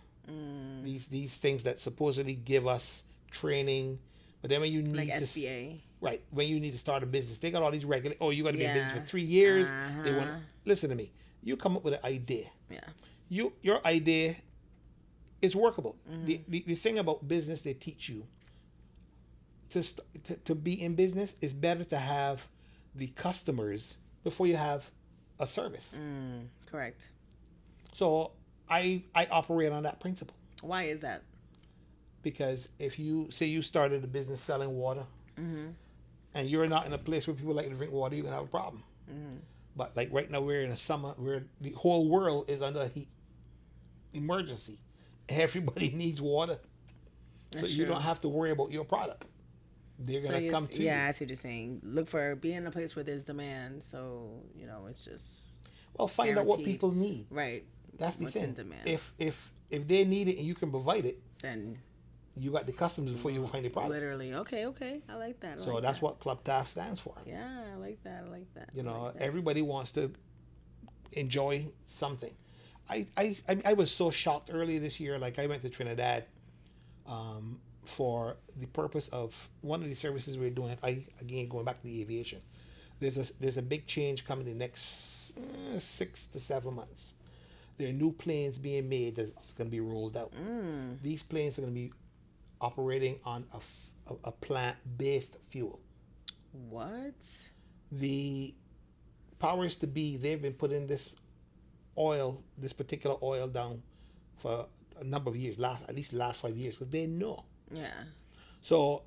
these things that supposedly give us training, but then when you need Like to SBA. Right, when you need to start a business, they got all these regulations. Oh, you got to be in business for 3 years. They want listen to me. You come up with an idea. Yeah. Your idea is workable. The thing about business they teach you to be in business is better to have the customers before you have a service. Correct. So I operate on that principle. Why is that? Because if you say you started a business selling water, and you're not in a place where people like to drink water, you're gonna have a problem. But like right now, we're in a summer where the whole world is under a heat emergency. Everybody needs water, so you don't have to worry about your product. They're gonna come to you. Yeah, I see what you're saying. Be in a place where there's demand. So it's just Find out what guaranteed. people need. Right. That's the What's thing. in demand. If they need it and you can provide it, Then you got the customers before you find the product. literally. Okay. I like that. So that's what Club TAFF stands for. Yeah, I like that. Everybody wants to enjoy something. I was so shocked earlier this year. Like I went to Trinidad for the purpose of one of the services we're doing. Again, going back to the aviation, there's a big change coming in the next 6 to 7 months. There are new planes being made that's going to be rolled out. These planes are going to be operating on a plant-based fuel. What? The powers to be, they've been putting this particular oil down for a number of years, at least the last 5 years, because they know. Yeah. So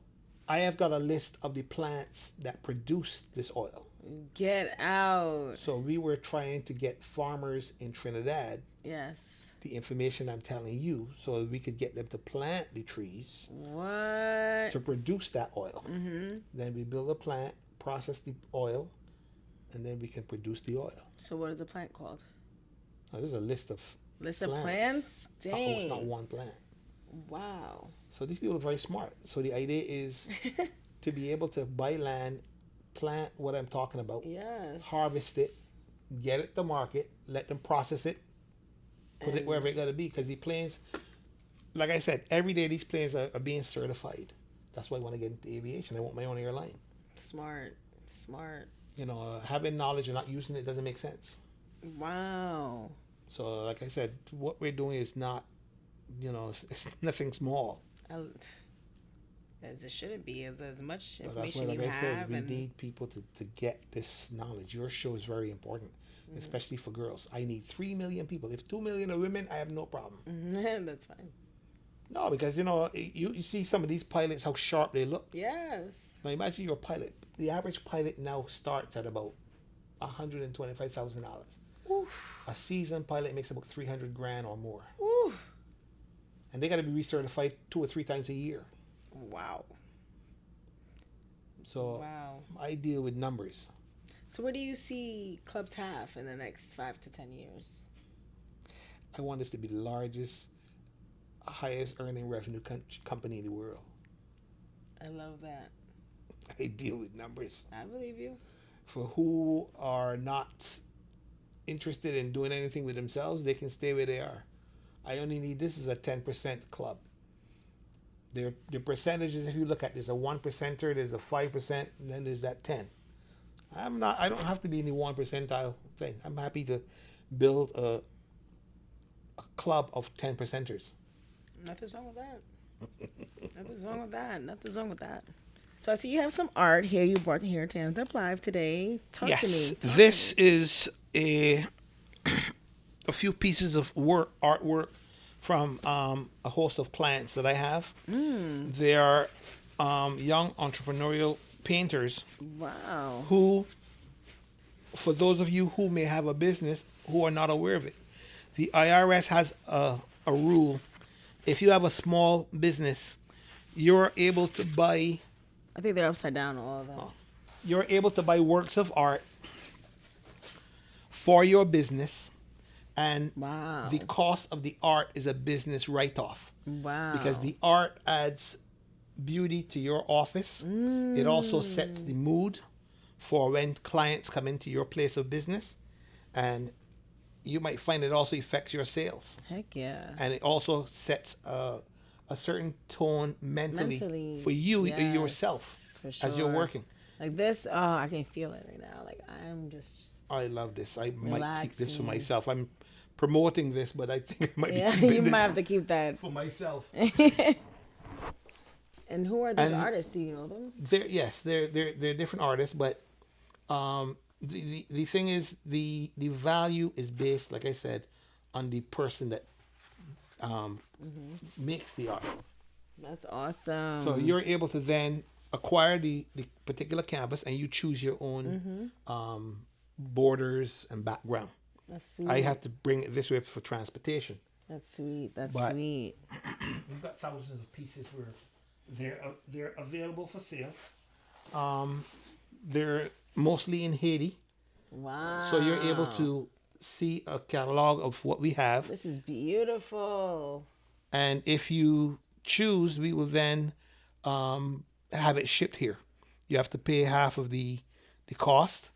I have got a list of the plants that produce this oil. Get out. So we were trying to get farmers in Trinidad Yes. the information I'm telling you so we could get them to plant the trees What? to produce that oil. Mm-hmm. Then we build a plant, process the oil, and then we can produce the oil. So what is the plant called? Now, there's a list of plants? Dang. Oh, it's not one plant. Wow. So these people are very smart. So the idea is to be able to buy land, plant what I'm talking about, Yes. harvest it, get it to market, let them process it, put it wherever it got to be. Because the planes, like I said, every day these planes are being certified. That's why I want to get into aviation. I want my own airline. Smart. You know, having knowledge and not using it doesn't make sense. Wow. So, like I said, what we're doing is not, it's nothing small. As it shouldn't be, as much But that's information why, you like I said, have. we And need people to get this knowledge. Your show is very important, especially for girls. I need 3 million people. If 2 million are women, I have no problem. That's fine. No, because, you see some of these pilots, how sharp they look. Yes. Now, imagine you're a pilot. The average pilot now starts at about $125,000. Oof. A seasoned pilot makes about $300,000 or more. Oof. And they got to be recertified 2 or 3 times a year. Wow. So Wow. I deal with numbers. So where do you see Club TAFF in the next 5 to 10 years? I want this to be the largest, highest earning revenue company in the world. I love that. I deal with numbers. I believe you. For who are not interested in doing anything with themselves, they can stay where they are. I only need, this is a 10% club. The percentages, if you look at, there's a 1%er, there's a 5%, and then there's that 10. I don't have to be in the 1 percentile thing. I'm happy to build a club of 10%ers. Nothing's wrong with that. Nothing's wrong with that. So I see you have some art here you brought here to Stand Up Live today. Talk to me. This is a few pieces of artwork from a host of clients that I have. They are young entrepreneurial painters. Wow. Who, for those of you who may have a business who are not aware of it, the IRS has a rule. If you have a small business, you're able to buy... I think they're upside down, all of that. You're able to buy works of art for your business, and Wow. the cost of the art is a business write-off. Wow. Because the art adds beauty to your office. It also sets the mood for when clients come into your place of business, and you might find it also affects your sales. Heck yeah. And it also sets a certain tone mentally for you yes, yourself for sure. as you're working. Like this, I can feel it right now. Like I'm just... I love this. I might keep this for Relaxing. myself. I'm promoting this, but I think I might Yeah, be keeping you this might have to keep that. for myself. And who are these And artists? Do you know them? They're different artists, but the thing is the value is based, like I said, on the person that makes the art. That's awesome. So you're able to then acquire the particular canvas, and you choose your own borders and background. That's sweet. I have to bring it this way for transportation. That's sweet. That's But- sweet. We've got thousands of pieces where they're available for sale. They're mostly in Haiti, Wow. so you're able to see a catalog of what we have. This is beautiful. And if you choose, we will then have it shipped here. You have to pay half of the cost,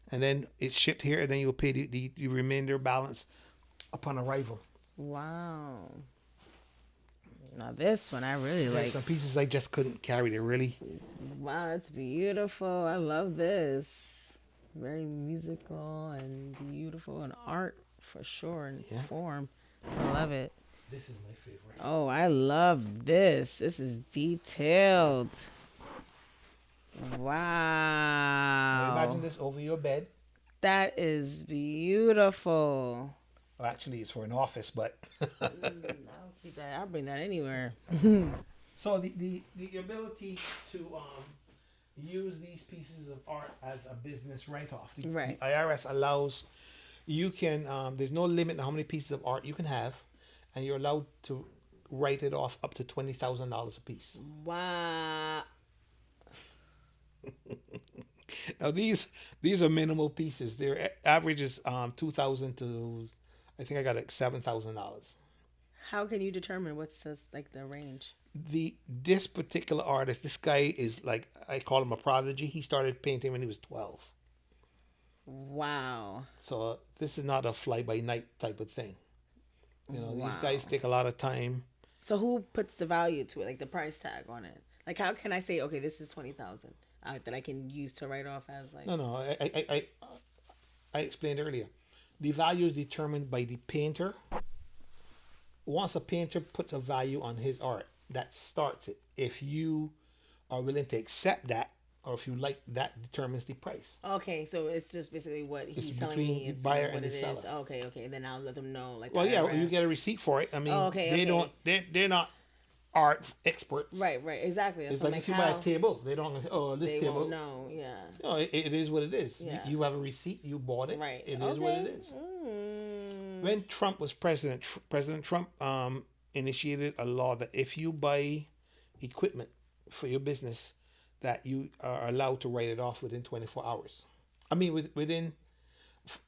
and then it's shipped here, and then you'll pay the remainder balance upon arrival. Wow. Now this one I really Like like. some pieces I just couldn't carry. They really. Wow, that's beautiful. I love this. Very musical and beautiful and art for sure in its Yeah. form. I love it. This is my favorite. Oh, I love this. This is detailed. Now Wow. imagine this over your bed. That is beautiful. Well, actually, it's for an office, but. I'll keep that. I'll bring that anywhere. So the ability to use these pieces of art as a business write-off. Right. The IRS allows you can. There's no limit on how many pieces of art you can have, and you're allowed to write it off up to $20,000 a piece. Wow. Now these are minimal pieces. Their average is 2,000 to, I think I got like $7,000. How can you determine what's like the range? This particular artist, this guy is like, I call him a prodigy. He started painting when he was 12. Wow. So this is not a fly by night type of thing. You know, these Wow. guys take a lot of time. So who puts the value to it, like the price tag on it? Like how can I say, okay, this is 20,000 that I can use to write off as like? No, I explained earlier. The value is determined by the painter. Once a painter puts a value on his art, that starts it. If you are willing to accept that, or if you like, that determines the price. Okay, so it's just basically what It's he's telling between me. the It's buyer what and it the is. seller. Okay, and then I'll let them know. Like, Well, yeah, you IRS. get a receipt for it. I mean, okay, they okay. don't. They're not art experts. Right, exactly. That's It's like if you buy a table, they don't say, "Oh, this they table." won't know. Yeah. No, it is what it is. Yeah. You have a receipt. You bought it. Right. It is what it is. When Trump was president, President Trump initiated a law that if you buy equipment for your business, that you are allowed to write it off within 24 hours. I mean, within,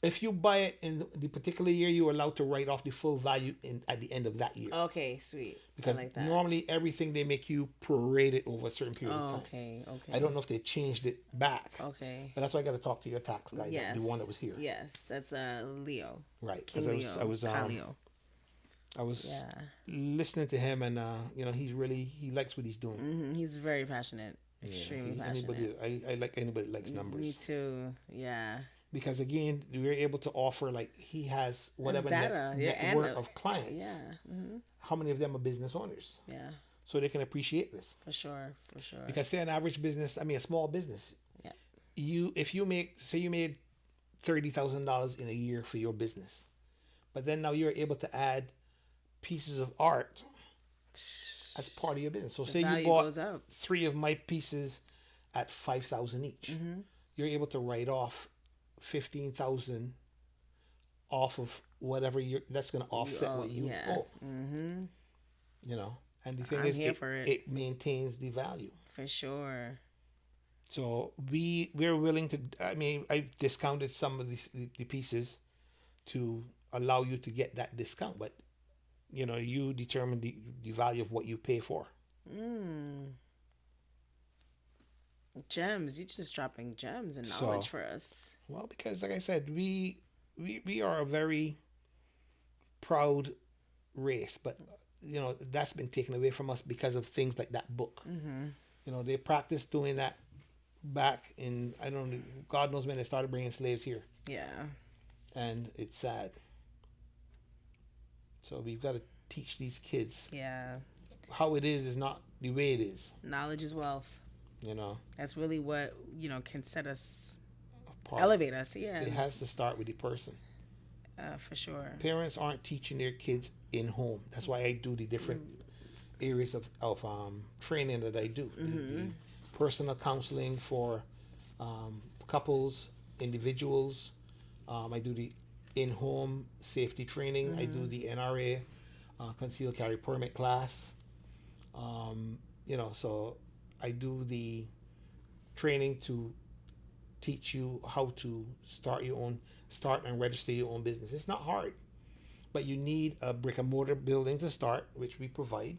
if you buy it in the particular year, you're allowed to write off the full value at the end of that year. Okay, sweet. Because I like that. normally everything they make you prorate it over a certain period of time. Okay. I don't know if they changed it back. Okay. But that's why I got to talk to your tax guy, Yes. the one that was here. Yes, that's Leo. Right. King Because Leo. I was Yeah. listening to him, and he likes what he's doing. He's very passionate. Extremely passionate. I like anybody that likes numbers. Me too. Yeah. Because again, we're able to offer, like, he has whatever data. network of clients. Yeah. How many of them are business owners? Yeah. So they can appreciate this. For sure. Because say an average business, I mean a small business. Yeah. If you made $30,000 in a year for your business, but then now you're able to add pieces of art as part of your business. So say you bought 3 of my pieces at $5,000 each. You're able to write off $15,000 off of whatever that's going to offset what you bought. You know, and the thing is, it maintains the value. For sure. So we're willing to. I mean, I discounted some of the pieces to allow you to get that discount, but you know, you determine the value of what you pay for. Gems. You're just dropping gems and knowledge for us. Well, because like I said, we are a very proud race, but you know, that's been taken away from us because of things like that book. You know, they practiced doing that back in, I don't know, God knows when they started bringing slaves here. Yeah. And it's sad. So we've got to teach these kids. Yeah. How it is not the way it is. Knowledge is wealth. You know. That's really what, can set us, elevate us. Yeah. It has to start with the person. For sure. Parents aren't teaching their kids in home. That's why I do the different areas of training that I do. The personal counseling for couples, individuals. I do the in-home safety training. I do the NRA, concealed carry permit class. So I do the training to teach you how to start and register your own business. It's not hard, but you need a brick and mortar building to start, which we provide.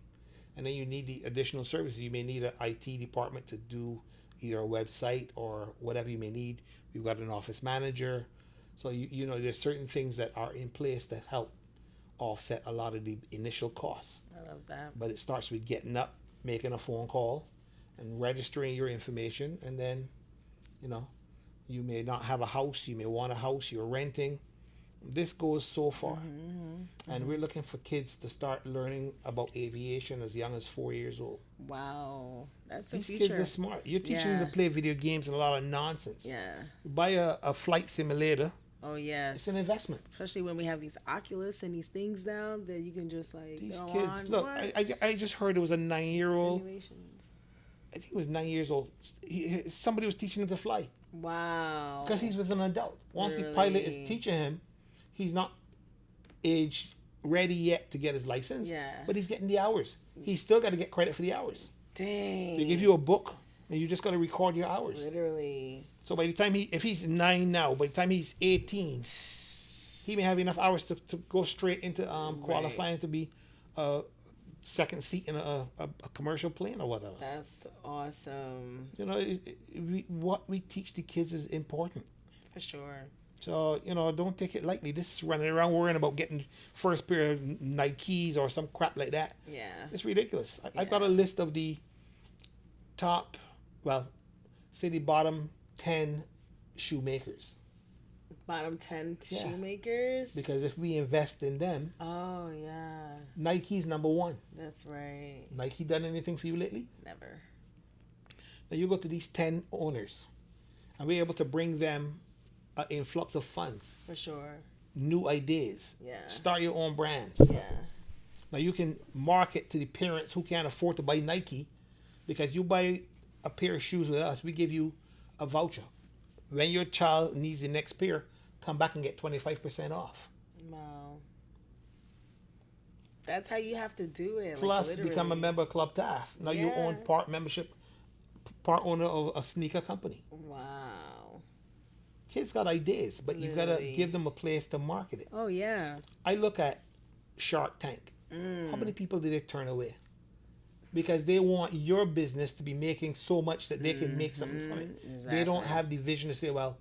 And then you need the additional services. You may need an IT department to do either a website or whatever you may need. We've got an office manager. So, there's certain things that are in place that help offset a lot of the initial costs. I love that. But it starts with getting up, making a phone call, and registering your information, and then, you know, you may not have a house, you may want a house, you're renting. This goes so far. And we're looking for kids to start learning about aviation as young as 4 years old. Wow. That's the These future. kids are smart. You're teaching them to play video games and a lot of nonsense. Yeah. You buy a flight simulator. Oh, yes. It's an investment. Especially when we have these Oculus and these things now that you can just like These go kids, on. look, What? I just heard it was a 9-year-old. Simulations. I think it was 9 years old. Somebody was teaching him to fly Wow. because he's with an adult. Once the pilot is Really? teaching him, he's not age ready yet to get his license. Yeah. But he's getting the hours. He's still got to get credit for the hours. Dang. They give you a book and you just got to record your hours. Literally. So by the time if he's 9 now, by the time he's 18, he may have enough hours to go straight into qualifying to be a second seat in a commercial plane or whatever. That's awesome. You know, what we teach the kids is important. For sure. So, you know, don't take it lightly. This is running around worrying about getting first pair of Nikes or some crap like that. Yeah. It's ridiculous. I've got a list of the top, well, say the bottom 10 shoemakers. Bottom 10 Yeah. shoemakers. Because if we invest in them, Oh, yeah. Nike's number one. That's right. Nike done anything for you lately? Never. Now you go to these 10 owners and we're able to bring them an influx of funds, For sure. new ideas, Yeah. start your own brands. Yeah. Now you can market to the parents who can't afford to buy Nike, because you buy a pair of shoes with us, we give you a voucher. When your child needs the next pair, come back and get 25% off. Wow. That's how you have to do it. Plus, like, become a literally. member of Club TAFF. Now you own Yeah. part membership, part owner of a sneaker company. Wow. Kids got ideas, but you gotta Literally. give them a place to market it. Oh, yeah. I look at Shark Tank. How many people did they turn away? Because they want your business to be making so much that they can make something from it. They don't Exactly. have the vision to say, well,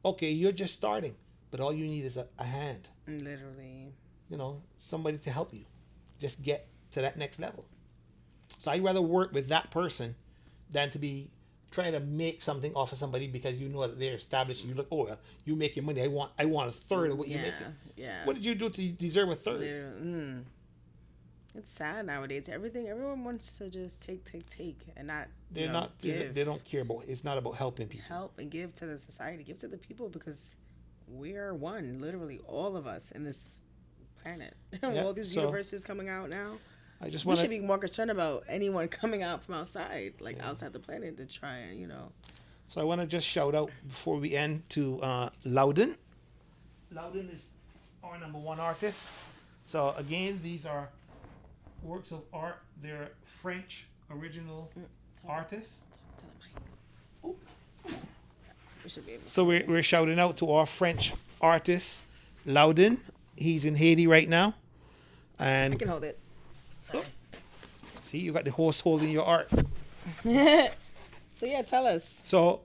okay, you're just starting, but all you need is a hand, Literally. you know, somebody to help you just get to that next level. So I'd rather work with that person than to be trying to make something off of somebody because you know that they're established. You look, oh, well, you making money. I want a third of what you're making. Yeah. What did you do to deserve a third? Literally. It's sad nowadays. Everyone wants to just take, and not. They're not. Give. They don't care about. It's not about helping people. Help and give to the society, give to the people, because we are one. Literally, all of us in this planet. Yeah, All these so universes coming out now. I just We want should to. be more concerned about anyone coming out from outside, like outside the planet, to try and So I want to just shout out before we end to Loudon. Loudon is our number one artist. So again, these are works of art. They're French original artists. We should be able. So we're shouting out to our French artist, Loudon. He's in Haiti right now. I And can hold it. Sorry. see, you got the horse holding your art. So yeah, tell us. So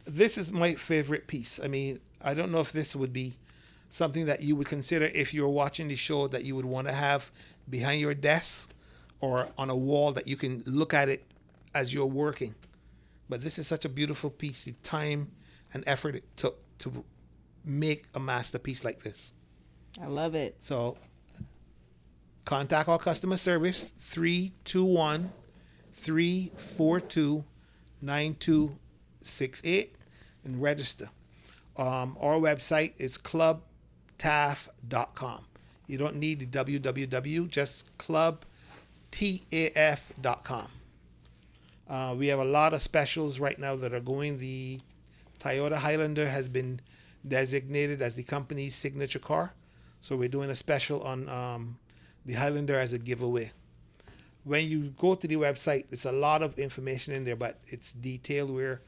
this is my favorite piece. I mean, I don't know if this would be something that you would consider if you were watching the show that you would want to have behind your desk or on a wall that you can look at it as you're working. But this is such a beautiful piece, the time and effort it took to make a masterpiece like this. I love it. So contact our customer service 321-342-9268 and register. Our website is clubtaff.com. You don't need the www, just clubtaf.com. We have a lot of specials right now that are going. The Toyota Highlander has been designated as the company's signature car. So we're doing a special on the Highlander as a giveaway. When you go to the website, there's a lot of information in there, but it's detailed. We're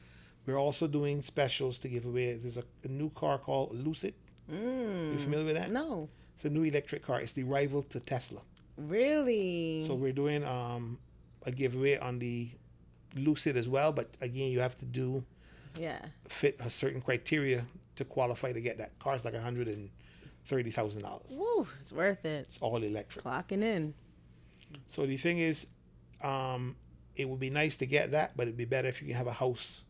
also doing specials to give away. There's a new car called Lucid. You familiar with that? No. It's a new electric car. It's the rival to Tesla. Really? So we're doing a giveaway on the Lucid as well, but again, you have to Yeah. fit a certain criteria to qualify to get that. Car's like $30,000. Woo, it's worth it. It's all electric. Clocking in. So the thing is, it would be nice to get that, but it'd be better if you can have a house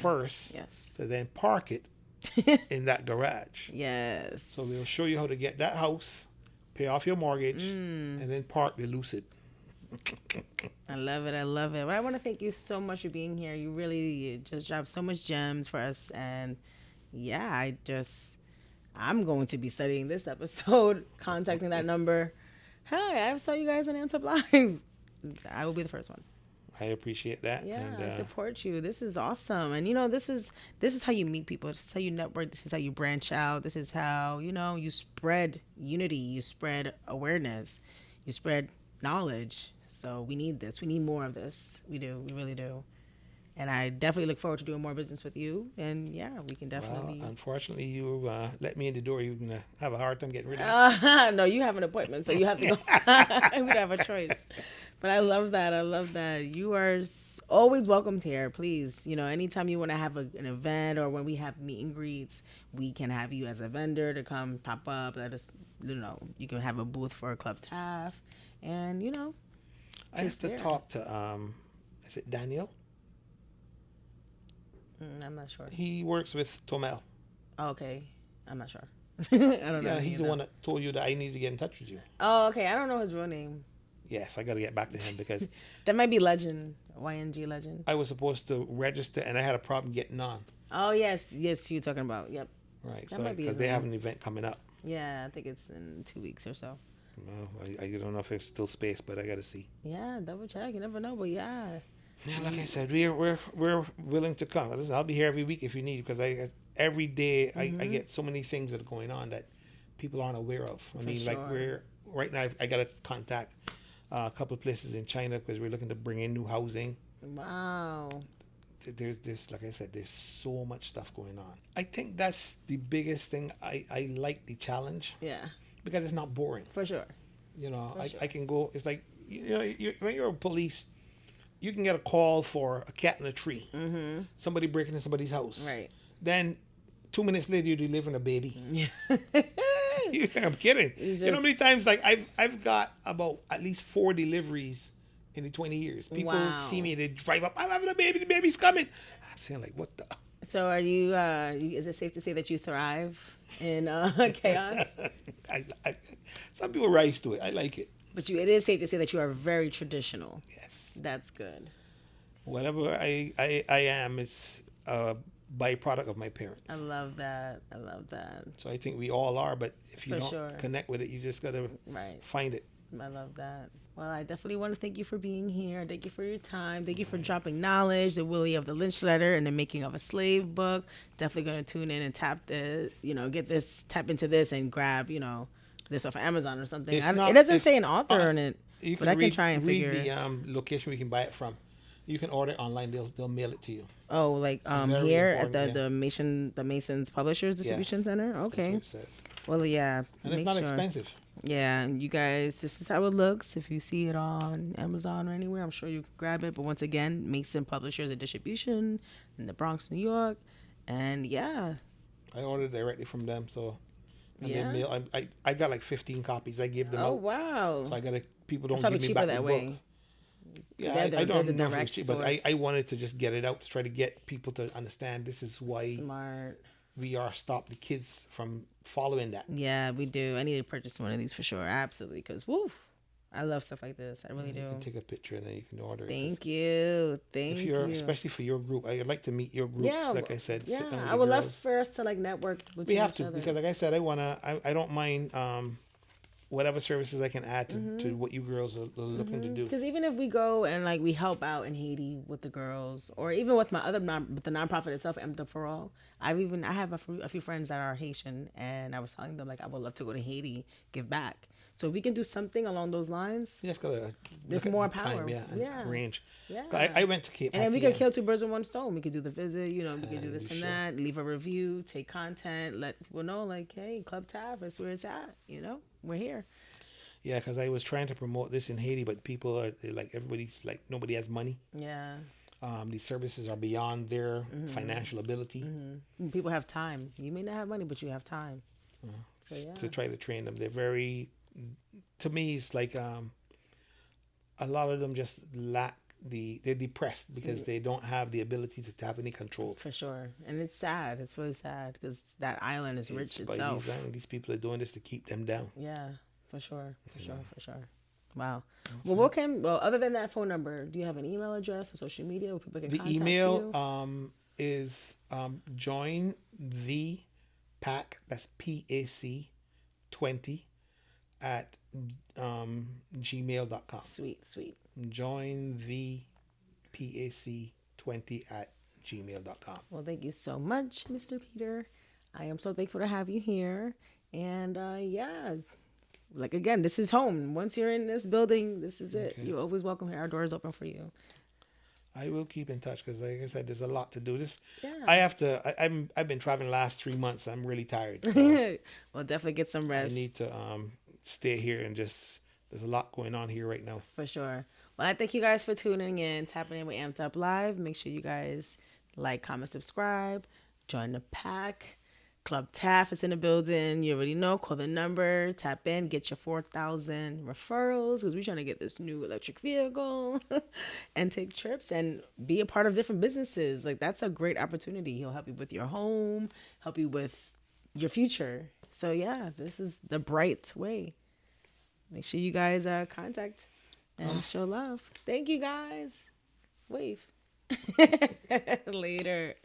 first, to then park it in that garage. Yes. So we'll show you how to get that house, pay off your mortgage, and then park the Lucid. I love it. I love it. Well, I want to thank you so much for being here. You really just dropped so much gems for us. And yeah, I'm going to be studying this episode, contacting that number. Hi, I saw you guys on Amtop Live. I will be the first one. I appreciate that. Yeah, and, I support you. This is awesome. And, you know, this is how you meet people. This is how you network. This is how you branch out. This is how, you know, you spread unity. You spread awareness. You spread knowledge. So we need this. We need more of this. We do. We really do. And I definitely look forward to doing more business with you. And, yeah, we can definitely. Well, unfortunately, you let me in the door. You're going to have a hard time getting rid of me. No, you have an appointment, so you have to go. We don't have a choice. But I love that. I love that. You are always welcomed here. Please, you know, anytime you want to have an event or when we have meet and greets, we can have you as a vendor to come pop up. Let us, you know, you can have a booth for Club TAFF. And, you know. I have to talk to, is it Daniel? I'm not sure. He works with Tomel. Oh, okay. I'm not sure. I don't know. Yeah, he's the one that told you that I need to get in touch with you. Oh, okay. I don't know his real name. Yes, I got to get back to him because... That might be Legend. YNG Legend. I was supposed to register and I had a problem getting on. Oh, yes. Yes, you're talking about. Yep. Right. That so, because they have an event coming up. Yeah, I think it's in 2 weeks or so. No, I don't know if there's still space, but I got to see. Yeah, double check. You never know, but yeah. Yeah, like I said, we're willing to come. Listen, I'll be here every week if you need, because every day I get so many things that are going on that people aren't aware of. I mean, like right now I got to contact a couple of places in China because we're looking to bring in new housing. Wow. There's like I said, there's so much stuff going on. I think that's the biggest thing. I like the challenge. Yeah. Because it's not boring. For sure. You know, I can go. It's like when you're a police. You can get a call for a cat in a tree. Mm-hmm. Somebody breaking into somebody's house. Right. Then 2 minutes later, you're delivering a baby. I'm kidding. You know how many times like I've got about at least 4 deliveries in the 20 years. People see me, they drive up. I'm having a baby. The baby's coming. I'm saying like, what the? So are you? Is it safe to say that you thrive in chaos? Some people rise to it. I like it. But it is safe to say that you are very traditional. Yes. That's good. Whatever I am, it's a byproduct of my parents. I love that. I love that. So I think we all are, but if you don't connect with it, you just got to find it. I love that. Well, I definitely want to thank you for being here. Thank you for your time. Thank you for dropping knowledge, the Willie of the Lynch Letter and the Making of a Slave book. Definitely going to tune in and tap into this and grab, this off of Amazon or something. It doesn't say an author on it, but I can try and figure it. Read the location we can buy it from. You can order it online. They'll mail it to you. Oh, like here at the Masons Publishers Distribution Center? Okay. That's what it says. Well, yeah. And it's not expensive. Yeah, you guys, this is how it looks. If you see it on Amazon or anywhere, I'm sure you can grab it. But once again, Mason Publishers and Distribution in the Bronx, New York. And yeah. I ordered directly from them, so they mail. I got like 15 copies. I gave them out. Oh, wow. So I got to, people don't give me back the book. Yeah, I don't know if it's cheap, but I wanted to just get it out to try to get people to understand this is why VR stopped the kids from following that. Yeah, we do. I need to purchase one of these for sure. Absolutely. Because, I love stuff like this. I really do. You can take a picture and then you can order it. Thank you. Thank you. Especially for your group. I'd like to meet your group. Yeah, like I said. Yeah, I would love for us to network with we have to, because like I said, I don't mind whatever services I can add to what you girls are looking to do. Because even if we go and we help out in Haiti with the girls, or even with my other with the nonprofit itself, Referral, I have a few friends that are Haitian, and I was telling them I would love to go to Haiti, give back. So if we can do something along those lines, there's more power. Range. Yeah. I went to Cape. And then we could kill 2 birds with 1 stone. We could do the visit. We could do this and that. Leave a review. Take content. Let people know, hey, Club TAFF is where it's at. We're here. Yeah, because I was trying to promote this in Haiti, but people are everybody's nobody has money. Yeah. These services are beyond their financial ability. People have time. You may not have money, but you have time. So yeah. to try to train them. They're very, to me, it's like a lot of them just lack they're depressed because they don't have the ability to have any control. For sure. And it's sad. It's really sad because that island is rich itself. These people are doing this to keep them down. Yeah, for sure. For sure. Wow. Well, other than that phone number, do you have an email address or social media where people can contact you? The email is join the pack, that's PAC 20 at gmail.com. Sweet. Join the PAC 20 at gmail.com. Well, thank you so much, Mr. Peter. I am so thankful to have you here. And yeah, like again, this is home. Once you're in this building, this is it. You're always welcome here. Our door is open for you. I will keep in touch because, like I said, there's a lot to do. Yeah. I've been traveling last 3 months. I'm really tired. So well, definitely get some rest. I need to stay here and just. There's a lot going on here right now. For sure. Well, I thank you guys for tuning in, tapping in with Amped Up Live. Make sure you guys like, comment, subscribe, join the pack. Club TAFF is in the building. You already know. Call the number, tap in, get your 4,000 referrals because we're trying to get this new electric vehicle and take trips and be a part of different businesses. Like, that's a great opportunity. He'll help you with your home, help you with your future. So, yeah, this is the bright way. Make sure you guys contact and show love. Thank you, guys. Wave. Later.